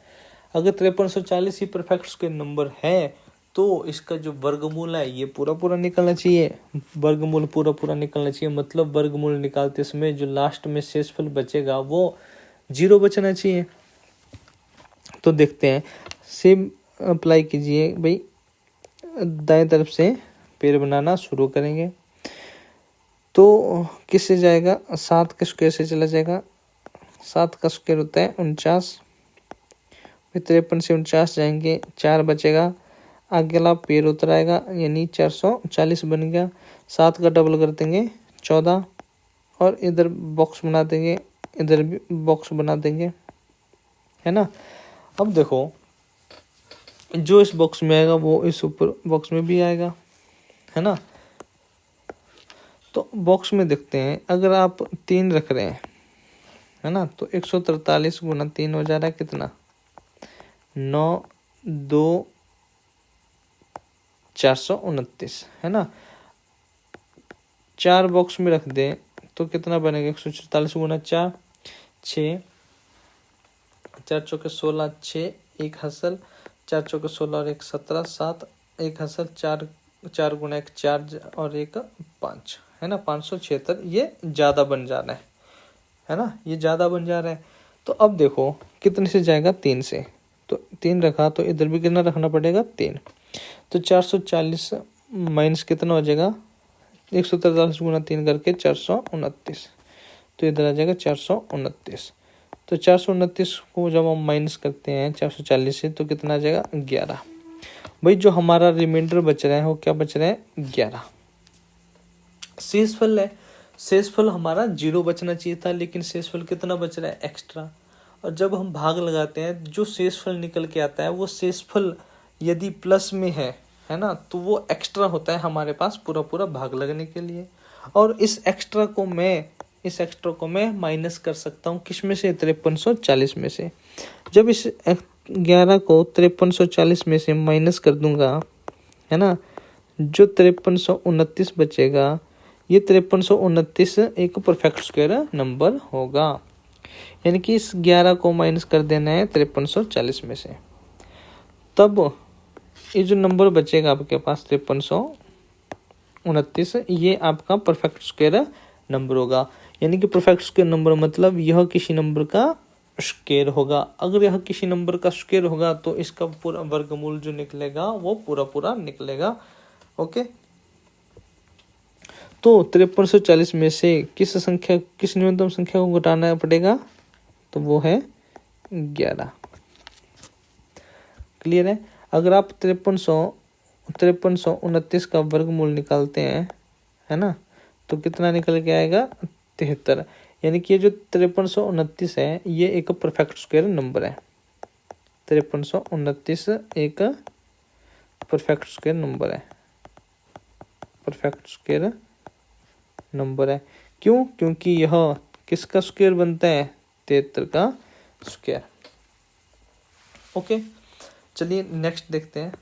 S1: अगर 5340 ही परफेक्ट स्क्वायर नंबर है तो इसका जो वर्गमूल है ये पूरा पूरा निकलना चाहिए, वर्गमूल पूरा पूरा निकलना चाहिए। मतलब वर्गमूल निकालते समय जो लास्ट में शेषफल बचेगा वो 0 बचना चाहिए। तो देखते हैं, सेम अप्लाई कीजिए भाई, दाएं तरफ से पेड़ बनाना शुरू करेंगे तो किससे जाएगा, 7 का स्क्वायर से चला जाएगा। 7 का स्क्वायर होता है 49, फिर 53 से 49 जाएंगे, 4 बचेगा, अगला पेड़ उतर आएगा यानी 440 बन गया। 7 का डबल कर देंगे 14, और इधर बॉक्स बना देंगे, इधर भी बॉक्स बना देंगे, है ना। अब देखो जो इस बॉक्स में आएगा वो इस ऊपर बॉक्स में भी आएगा, है ना। तो बॉक्स में देखते हैं, अगर आप 3 रख रहे हैं, है ना, तो 143 गुना 3 हो जा रहा है कितना, 9 2 429, है ना। 4 बॉक्स में रख दें तो कितना बनेगा, 144 गुना 4 6, 4 चौके 16, 6 1 हसल, 4 चौके 16 और 1 17, 7 1 हसल, 4 गुना 1 4 और 1 5, है ना, 576। ये ज़्यादा बन जा रहा है ना, ये ज़्यादा बन जा रहा है। तो अब देखो कितने से जाएगा, 3 से, तो 3 रखा तो इधर भी कितना रखना पड़ेगा, 3। तो 440 माइनस कितना हो जाएगा, 143 गुना 3 करके 429, तो इधर आ जाएगा 429। तो 429 को जब हम माइनस करते हैं 440 से तो कितना आ जाएगा, 11। भाई जो हमारा रिमाइंडर बच रहा है वो क्या बच रहा है, 11। शेषफल है, शेषफल हमारा 0 बचना चाहिए था, लेकिन शेषफल कितना बच रहा है, एक्स्ट्रा। और जब हम भाग लगाते हैं जो शेषफल निकल के आता है वो शेषफल यदि प्लस में है ना, तो वो एक्स्ट्रा होता है हमारे पास पूरा पूरा भाग लगने के लिए। और इस एक्स्ट्रा को मैं माइनस कर सकता हूँ किस में से, 5340 में से। जब इस 11 को 5340 में से माइनस कर दूंगा, है ना, जो 5329 बचेगा, ये 5329 एक परफेक्ट स्क्वायर नंबर होगा। यानी कि इस 11 को माइनस कर देना है 5340 में से, तब ये जो नंबर बचेगा आपके पास 5329, ये आपका परफेक्ट स्क्वायर नंबर होगा। यानी कि परफेक्ट स्क्वायर नंबर मतलब यह किसी नंबर का स्क्वायर होगा। अगर यह किसी नंबर का स्क्वायर होगा तो इसका पूरा वर्गमूल जो निकलेगा वो पूरा पूरा निकलेगा। ओके, तो 5340 में से किस न्यूनतम संख्या को घटाना पड़ेगा, तो वो है 11। क्लियर है। अगर आप 5329 का वर्गमूल निकालते हैं, है ना, तो कितना निकल के आएगा, 73। यानी कि ये जो 5329 है ये एक परफेक्ट स्क्वायर नंबर है। 5329 एक परफेक्ट स्क्वायर नंबर है, परफेक्ट स्क्वायर नंबर है। क्यों, क्योंकि यह किसका स्क्वायर बनता है, 73 का स्क्वायर। ओके, चलिए नेक्स्ट देखते हैं।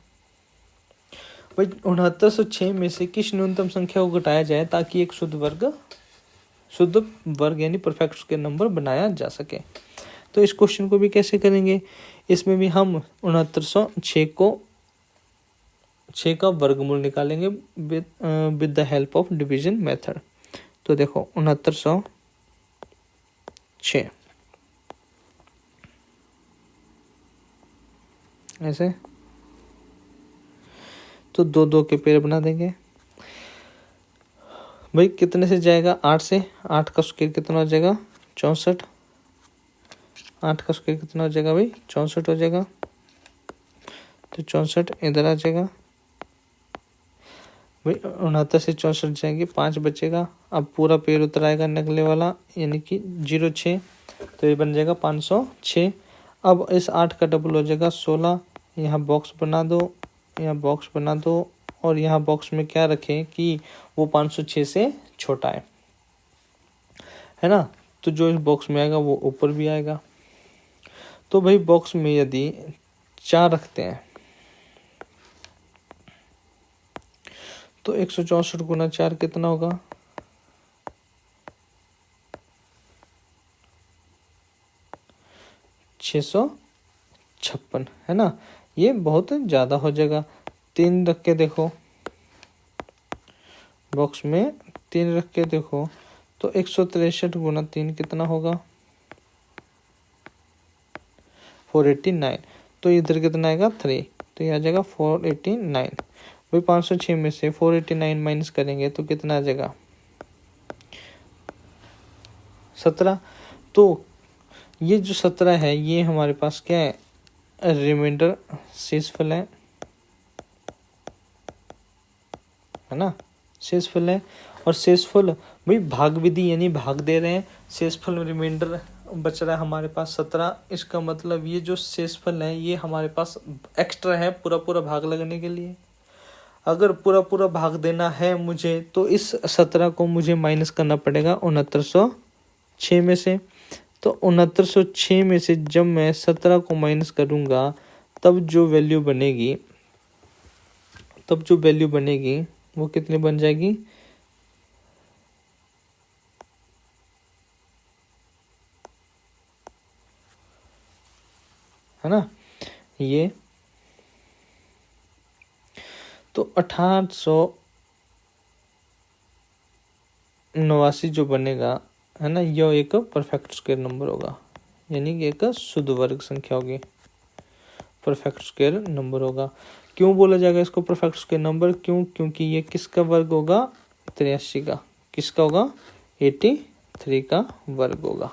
S1: भाई 6906 में से किस न्यूनतम संख्या को घटाया जाए ताकि एक शुद्ध वर्ग यानी परफेक्ट स्क्वायर नंबर बनाया जा सके। तो इस क्वेश्चन को भी कैसे करेंगे, इसमें भी हम 6906 का वर्गमूल निकालेंगे with the help of division method. तो देखो 6906 ऐसे, तो 2 के पेड़ बना देंगे। भाई कितने से जाएगा, 8 से। 8 का स्क्वायर कितना हो जाएगा, 64। 8 का स्क्वायर कितना हो जाएगा भाई, 64 हो जाएगा। तो 64 इधर आ जाएगा भाई। 69 से 64 जाएंगे, 5 बचेगा। अब पूरा पेड़ उतर आएगा निकले वाला, यानी कि 06, तो ये बन जाएगा 506। अब इस 8 का डबल हो जाएगा 16। यहाँ बॉक्स बना दो, यहाँ बॉक्स बना दो, और यहाँ बॉक्स में क्या रखें कि वो 506 से छोटा है ना, तो जो इस बॉक्स में आएगा वो ऊपर भी आएगा। तो भाई बॉक्स में यदि 4 रखते हैं तो 164 गुना 4 कितना होगा, 656, है ना। ये बहुत ज़्यादा हो जाएगा। 3 रख के देखो, बॉक्स में 3 रख के देखो, तो 163 गुना 3 कितना होगा, 489। तो इधर कितना आएगा, 3, तो ये आ जाएगा 489। भाई 506 में से 489 माइनस करेंगे तो कितना आ जाएगा, 17। तो ये जो 17 है ये हमारे पास क्या है, रिमाइंडर शेषफल है ना, शेषफल है। और शेषफल भाई भाग विधि यानी भाग दे रहे हैं, शेषफल रिमाइंडर बच रहा है हमारे पास 17। इसका मतलब ये जो शेषफल है ये हमारे पास एक्स्ट्रा है पूरा पूरा भाग लगने के लिए। अगर पूरा पूरा भाग देना है मुझे तो इस 17 को मुझे माइनस करना पड़ेगा 6906 में से। तो 6906 में से जब मैं 17 को माइनस करूँगा तब जो वैल्यू बनेगी वो कितनी बन जाएगी, है ना, ये तो 6889 जो बनेगा, है ना, यह एक परफेक्ट स्क्वायर नंबर होगा, यानी कि एक शुद्ध वर्ग संख्या होगी, परफेक्ट स्क्वायर नंबर होगा। क्यों बोला जाएगा इसको परफेक्ट स्क्वायर नंबर? क्योंकि ये किसका वर्ग होगा, 83 का। किसका होगा, 83 का वर्ग होगा।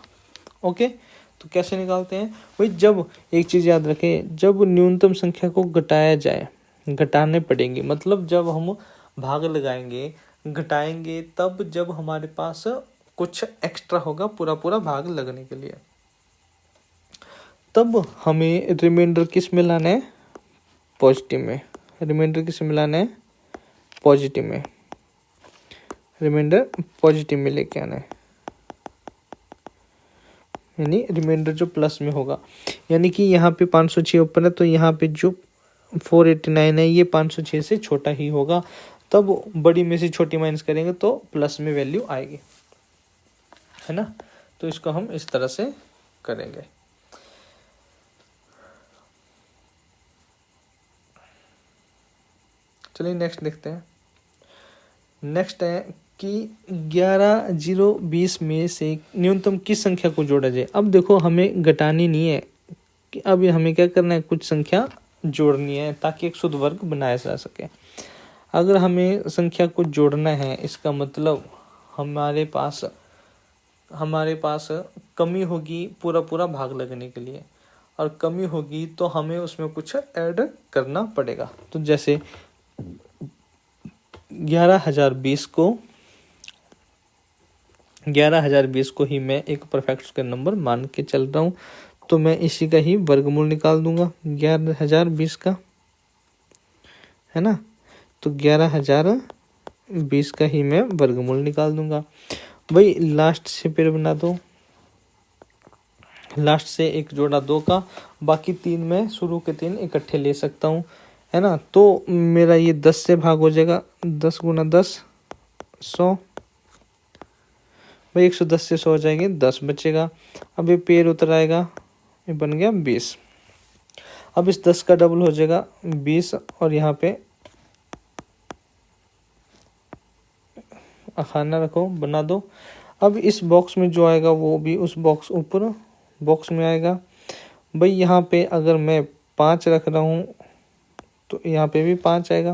S1: ओके, तो कैसे निकालते हैं भाई? जब एक चीज याद रखें, जब न्यूनतम संख्या को घटाया जाए, घटाने पड़ेंगे, मतलब जब हम भाग लगाएंगे घटाएंगे तब जब हमारे पास कुछ एक्स्ट्रा होगा पूरा पूरा भाग लगने के लिए, तब हमें रिमाइंडर किस में लाना है, पॉजिटिव में। रिमाइंडर किस में लाना है, पॉजिटिव में। रिमाइंडर पॉजिटिव में लेके आना है, यानी रिमाइंडर जो प्लस में होगा। यानी कि यहाँ पे 506 ऊपर है तो यहाँ पे जो 489 है ये 506 से छोटा ही होगा, तब बड़ी में से छोटी माइनस करेंगे तो प्लस में वैल्यू आएगी, है ना। तो इसको हम इस तरह से करेंगे। चलिए नेक्स्ट देखते हैं। नेक्स्ट है कि 11,020 में से न्यूनतम किस संख्या को जोड़ा जाए। अब देखो हमें घटानी नहीं है, कि अब हमें क्या करना है, कुछ संख्या जोड़नी है ताकि एक शुद्ध वर्ग बनाया जा सके। अगर हमें संख्या को जोड़ना है, इसका मतलब हमारे पास कमी होगी पूरा पूरा भाग लगने के लिए, और कमी होगी तो हमें उसमें कुछ ऐड करना पड़ेगा। तो जैसे 11,020 को ही मैं एक परफेक्ट स्क्वायर नंबर मान के चल रहा हूँ, तो मैं इसी का ही वर्गमूल निकाल दूंगा 11,020 का, है ना। तो 11,020 का ही मैं वर्गमूल निकाल दूंगा। भाई लास्ट से फिर बना दो, लास्ट से एक जोड़ा 2 का, बाकी 3 में शुरू के 3 इकट्ठे ले सकता हूँ, है ना। तो मेरा ये 10 से भाग हो जाएगा, 10 गुना 10 100। भाई 110 से 100 हो जाएंगे, 10 बचेगा। अब ये पेड़ उतर आएगा, ये बन गया 20। अब इस 10 का डबल हो जाएगा 20, और यहाँ पे खाना रखो, बना दो। अब इस बॉक्स में जो आएगा वो भी उस बॉक्स ऊपर बॉक्स में आएगा। भाई यहाँ पे अगर मैं 5 रख रहा हूँ तो यहाँ पे भी 5 आएगा।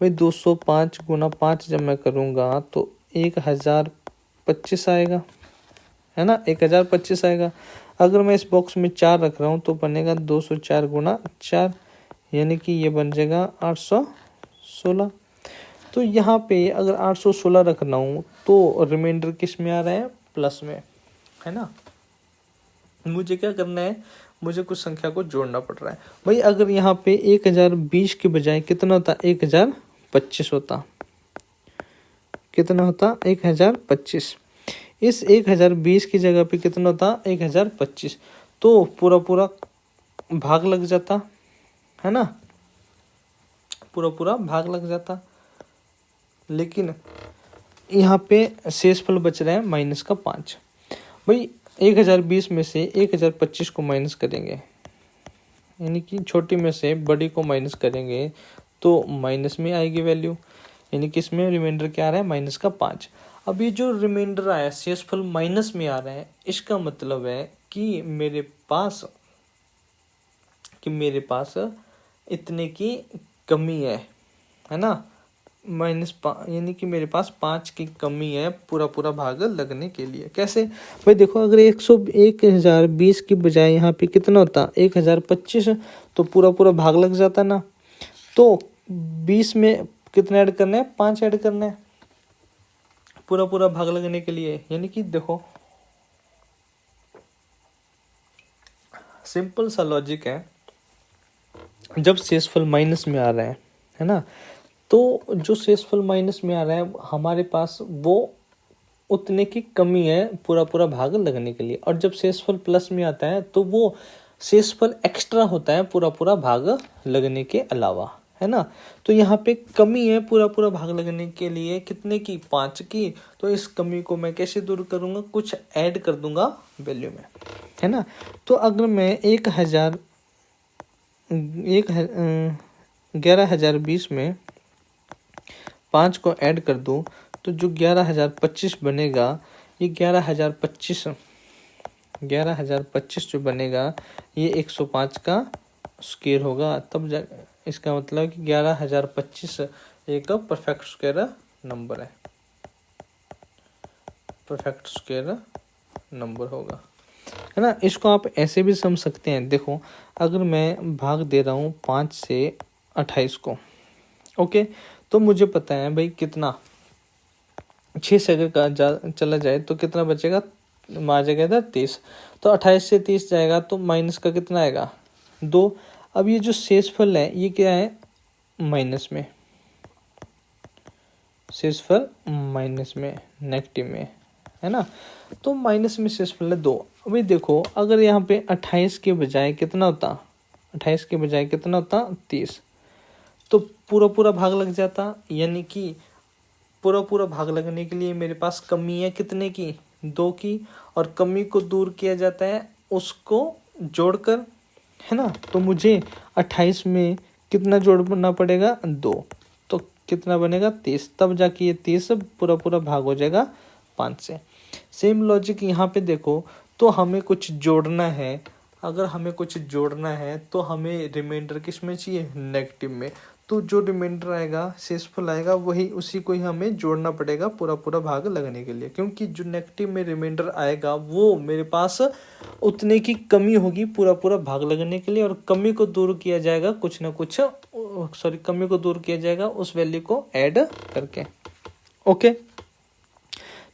S1: भाई 205 गुना 5 जब मैं करूँगा तो 1025 आएगा, है ना, 1025 आएगा। अगर मैं इस बॉक्स में 4 रख रहा हूँ तो बनेगा 204 गुना 4, यानी कि ये बन जाएगा 816। तो यहाँ पे अगर 816 रखना हूँ तो रिमाइंडर किस में आ रहा है, प्लस में, है ना। मुझे क्या करना है, मुझे कुछ संख्या को जोड़ना पड़ रहा है। भाई अगर यहाँ पे 1020 के बजाय कितना होता, 1025 होता, कितना होता, 1025। इस 1020 की जगह पे कितना होता, 1025, तो पूरा पूरा भाग लग जाता, है ना, पूरा पूरा भाग लग जाता। लेकिन यहाँ पे शेषफल बच रहा है माइनस का 5। भाई 1020 में से 1025 को माइनस करेंगे, यानी कि छोटी में से बड़ी को माइनस करेंगे तो माइनस में आएगी वैल्यू, यानी कि इसमें रिमाइंडर क्या आ रहा है, माइनस का 5। अब ये जो रिमाइंडर आया शेषफल माइनस में आ रहा है, इसका मतलब है कि मेरे पास इतने की कमी है ना, यानी कि मेरे पास 5 की कमी है पूरा पूरा भाग लगने के लिए। कैसे भाई, देखो अगर 1020 की बजाय यहाँ पे कितना होता, 1025, तो पूरा पूरा भाग लग जाता ना। तो 20 में कितना ऐड करना है, 5 ऐड करना है पूरा पूरा भाग लगने के लिए। यानी कि देखो सिंपल सा लॉजिक है, जब शेषफल माइनस में आ रहा है है ना। तो जो शेषफल माइनस में आ रहा है हमारे पास वो उतने की कमी है पूरा पूरा भाग लगने के लिए, और जब शेषफल प्लस में आता है तो वो शेषफल एक्स्ट्रा होता है पूरा पूरा भाग लगने के अलावा, है ना। तो यहाँ पे कमी है पूरा पूरा भाग लगने के लिए कितने की, 5 की। तो इस कमी को मैं कैसे दूर करूंगा, कुछ ऐड कर दूंगा वैल्यू में, है ना। तो अगर मैं 11,020 में 5 को ऐड कर दूं तो जो 11,025 बनेगा, ये 11,025 जो बनेगा ये 105 का स्क्वायर होगा। तब इसका मतलब कि 11,025 एक परफेक्ट स्क्वायर नंबर है, परफेक्ट स्क्वायर नंबर होगा, है ना। इसको आप ऐसे भी समझ सकते हैं। देखो अगर मैं भाग दे रहा हूँ 5 से 28 को, ओके, तो मुझे पता है भाई कितना 6 से अगर चला जाए तो कितना बचेगा, आ जाएगा 30। तो 28 से 30 जाएगा तो माइनस का कितना आएगा, 2। अब ये जो शेषफल है ये क्या है, माइनस में, शेषफल माइनस में, नेगेटिव में, है ना। तो माइनस में शेषफल है 2। अभी देखो अगर यहाँ पे 28 के बजाय कितना होता, 28 के बजाय कितना होता, 30, तो पूरा पूरा भाग लग जाता। यानी कि पूरा पूरा भाग लगने के लिए मेरे पास कमी है कितने की, 2 की, और कमी को दूर किया जाता है उसको जोड़कर, है ना। तो मुझे 28 में कितना जोड़ना पड़ेगा, 2, तो कितना बनेगा 30, तब जाके ये 30 पूरा पूरा भाग हो जाएगा 5 से। सेम लॉजिक यहाँ पे देखो, तो हमें कुछ जोड़ना है, अगर हमें कुछ जोड़ना है तो हमें रिमाइंडर किस में चाहिए, नेगेटिव में। तो जो रिमाइंडर आएगा, शेषफल आएगा, वही उसी को ही हमें जोड़ना पड़ेगा पूरा पूरा भाग लगने के लिए, क्योंकि जो नेगेटिव में रिमाइंडर आएगा वो मेरे पास उतने की कमी होगी पूरा पूरा भाग लगने के लिए, और कमी को दूर किया जाएगा कुछ ना कुछ, कमी को दूर किया जाएगा उस वैल्यू को ऐड करके। ओके,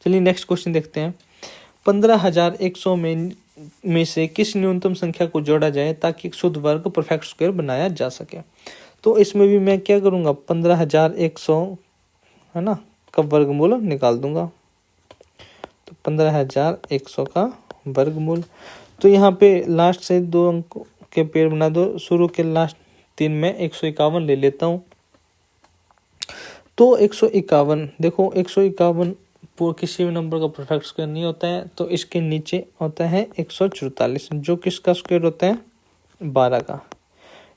S1: चलिए नेक्स्ट क्वेश्चन देखते हैं। 15,100 में से किस न्यूनतम संख्या को जोड़ा जाए ताकि एक शुद्ध वर्ग परफेक्ट स्क्वायर बनाया जा सके। तो इसमें भी मैं क्या करूंगा, 15,100 है ना का वर्गमूल निकाल दूंगा। तो 15,100 का वर्गमूल, तो यहाँ पे लास्ट से 2 अंक के पेड़ बना दो, शुरू के लास्ट 3 में 151 ले लेता हूँ। तो 151, देखो 151 किसी भी नंबर का परफेक्ट स्क्वायर नहीं होता है, तो इसके नीचे होता है 144, जो किसका स्क्वायर होता है, 12 का।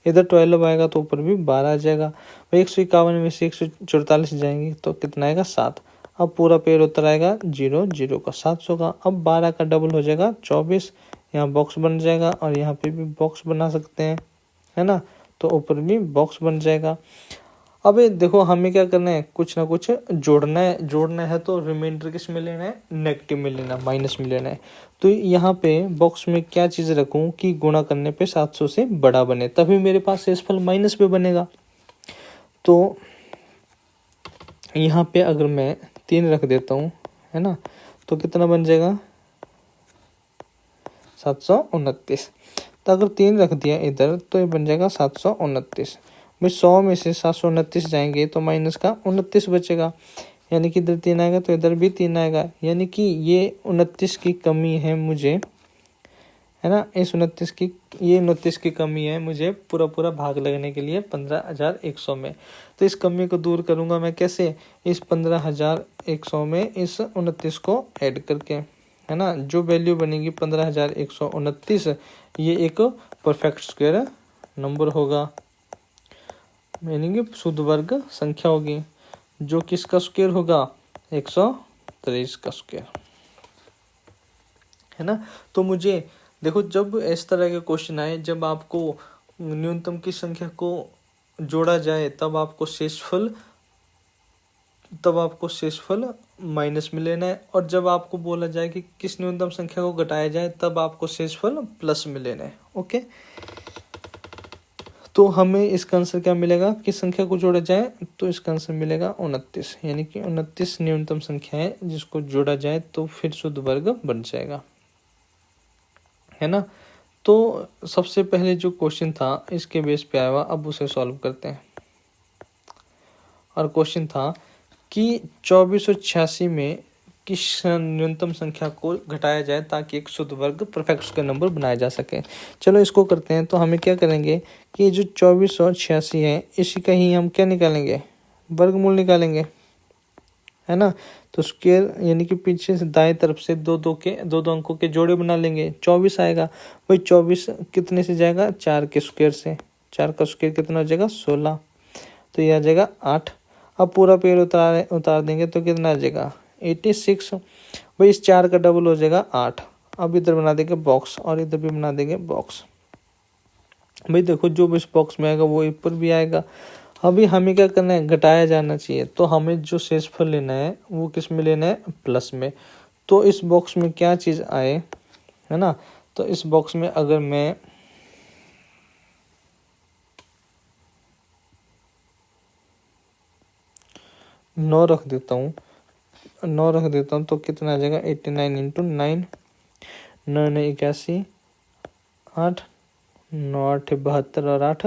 S1: इधर 12 आएगा तो ऊपर भी 12 आ जाएगा। 151 में से 144 जाएंगे तो कितना आएगा, 7। अब पूरा पेड़ उतर आएगा 0 0 का, 700 का। अब 12 का डबल हो जाएगा 24, यहाँ बॉक्स बन जाएगा, और यहाँ पे भी बॉक्स बना सकते हैं, है ना। तो ऊपर भी बॉक्स बन जाएगा। अब देखो हमें क्या करना है, कुछ ना कुछ जोड़ना है। जोड़ना है तो रिमाइंडर किस में लेना है, नेगेटिव में लेना, माइनस में लेना है। तो यहाँ पे बॉक्स में क्या चीज़ रखूँ कि गुणा करने पे 700 से बड़ा बने, तभी मेरे पास शेषफल माइनस में बनेगा। तो यहाँ पे अगर मैं 3 रख देता हूँ, है ना, तो कितना बन जाएगा, 729। तो अगर 3 रख दिया इधर तो ये बन जाएगा 729 में 100 में से 729 जाएंगे तो माइनस का 29 बचेगा, यानी कि इधर 3 आएगा तो इधर भी 3 आएगा, यानी कि ये 29 की कमी है मुझे, है ना। इस 29 की कमी है मुझे पूरा पूरा भाग लगने के लिए 15,100 में। तो इस कमी को दूर करूंगा मैं कैसे, इस 15,100 में इस 29 को ऐड करके, है ना। जो वैल्यू बनेगी 15,129, ये एक परफेक्ट स्क्वायर नंबर होगा, यानी कि शुद्ध वर्ग संख्या होगी, जो किसका स्क्वायर होगा, 123 का स्क्वायर, है ना। तो मुझे देखो जब इस तरह के क्वेश्चन आए, जब आपको न्यूनतम की संख्या को जोड़ा जाए तब आपको शेषफल माइनस में लेना है, और जब आपको बोला जाए कि किस न्यूनतम संख्या को घटाया जाए तब आपको शेषफल प्लस में लेना है। ओके, तो हमें इसका आंसर क्या मिलेगा, किस संख्या को जोड़ा जाए, तो इसका आंसर मिलेगा 29, यानी कि 29 न्यूनतम संख्या है जिसको जोड़ा जाए तो फिर शुद्ध वर्ग बन जाएगा, है ना। तो सबसे पहले जो क्वेश्चन था इसके बेस पे आया हुआ, अब उसे सॉल्व करते हैं। और क्वेश्चन था कि 2486 में किस न्यूनतम संख्या को घटाया जाए ताकि एक शुद्ध वर्ग परफेक्ट स्क्वायर नंबर बनाया जा सके। चलो इसको करते हैं। तो हमें क्या करेंगे कि जो 2486 है इसी का ही हम क्या निकालेंगे, वर्गमूल निकालेंगे, है ना। तो स्क्वायर यानी कि पीछे से दाएं तरफ से दो दो अंकों के जोड़े बना लेंगे, 24 आएगा। वही 24 कितने से जाएगा, 4 के स्क्वायर से, 4 का स्क्वायर कितना हो जाएगा 16, तो यह आ जाएगा 8। अब पूरा पेड़ उतार देंगे तो कितना आ जाएगा 86। भाई इस 4 का डबल हो जाएगा 8। अब इधर बना देंगे बॉक्स और इधर भी बना देंगे बॉक्स। भाई देखो जो भी इस बॉक्स में आएगा वो ऊपर भी आएगा। अभी हमें क्या करना है, घटाया जाना चाहिए। तो हमें जो शेषफल लेना है वो किस में लेना है, प्लस में। तो इस बॉक्स में क्या चीज़ आए, है ना। तो इस बॉक्स में अगर मैं 9 रख देता हूँ, 9 रख देता हूँ तो कितना आ जाएगा 89 इंटू 9, 9 9 81, 8 9 8 72 और 8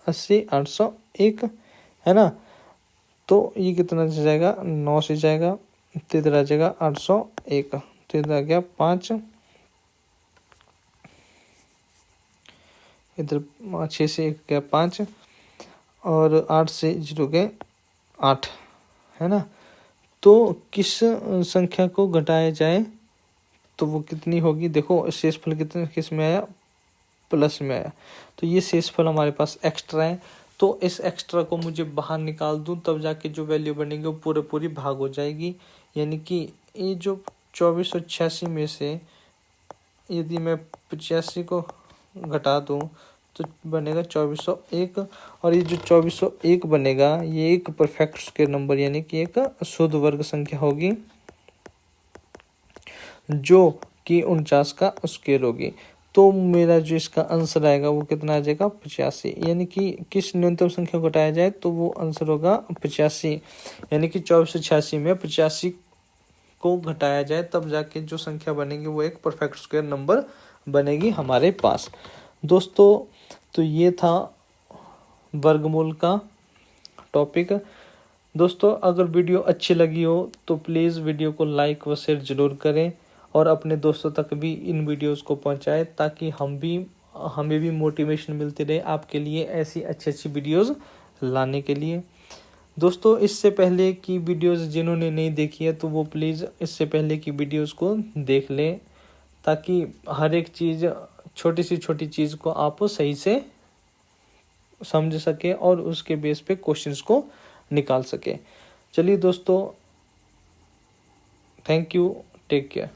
S1: 80, 801, है ना। तो ये कितना से जाएगा, 9 से जाएगा तो इधर आ जाएगा 801, तो इधर आ गया 5, इधर 6 से 1 गया 5 और 8 से 0 गए 8, है ना। तो किस संख्या को घटाया जाए तो वो कितनी होगी, देखो शेषफल कितने किस में आया, प्लस में आया। तो ये शेषफल हमारे पास एक्स्ट्रा है। तो इस एक्स्ट्रा को मुझे बाहर निकाल दूं तब जाके जो वैल्यू बनेगी वो पूरी भाग हो जाएगी। यानी कि ये जो 2486 में से यदि मैं 85 को घटा दूं तो बनेगा 2401, और ये जो 2401 बनेगा ये एक परफेक्ट स्क्वायर नंबर यानी कि एक शुद्ध वर्ग संख्या होगी जो कि 49 का स्क्वायर होगी। तो मेरा जो इसका आंसर आएगा वो कितना आ जाएगा 85। यानी कि किस न्यूनतम संख्या को घटाया जाए तो वो आंसर होगा 85। यानी कि 2486 में 85 को घटाया जाए तब जाके जो संख्या बनेगी वो एक परफेक्ट स्क्वायर नंबर बनेगी हमारे पास। दोस्तों तो ये था वर्गमूल का टॉपिक। दोस्तों अगर वीडियो अच्छी लगी हो तो प्लीज़ वीडियो को लाइक व शेयर ज़रूर करें और अपने दोस्तों तक भी इन वीडियोस को पहुंचाएं ताकि हमें भी मोटिवेशन मिलती रहे आपके लिए ऐसी अच्छी वीडियोस लाने के लिए। दोस्तों इससे पहले की वीडियोस जिन्होंने नहीं देखी है तो वो प्लीज़ इससे पहले की वीडियोस को देख लें ताकि हर एक चीज़ छोटी से छोटी चीज़ को आप सही से समझ सके और उसके बेस पे क्वेश्चंस को निकाल सके। चलिए दोस्तों, थैंक यू, टेक केयर।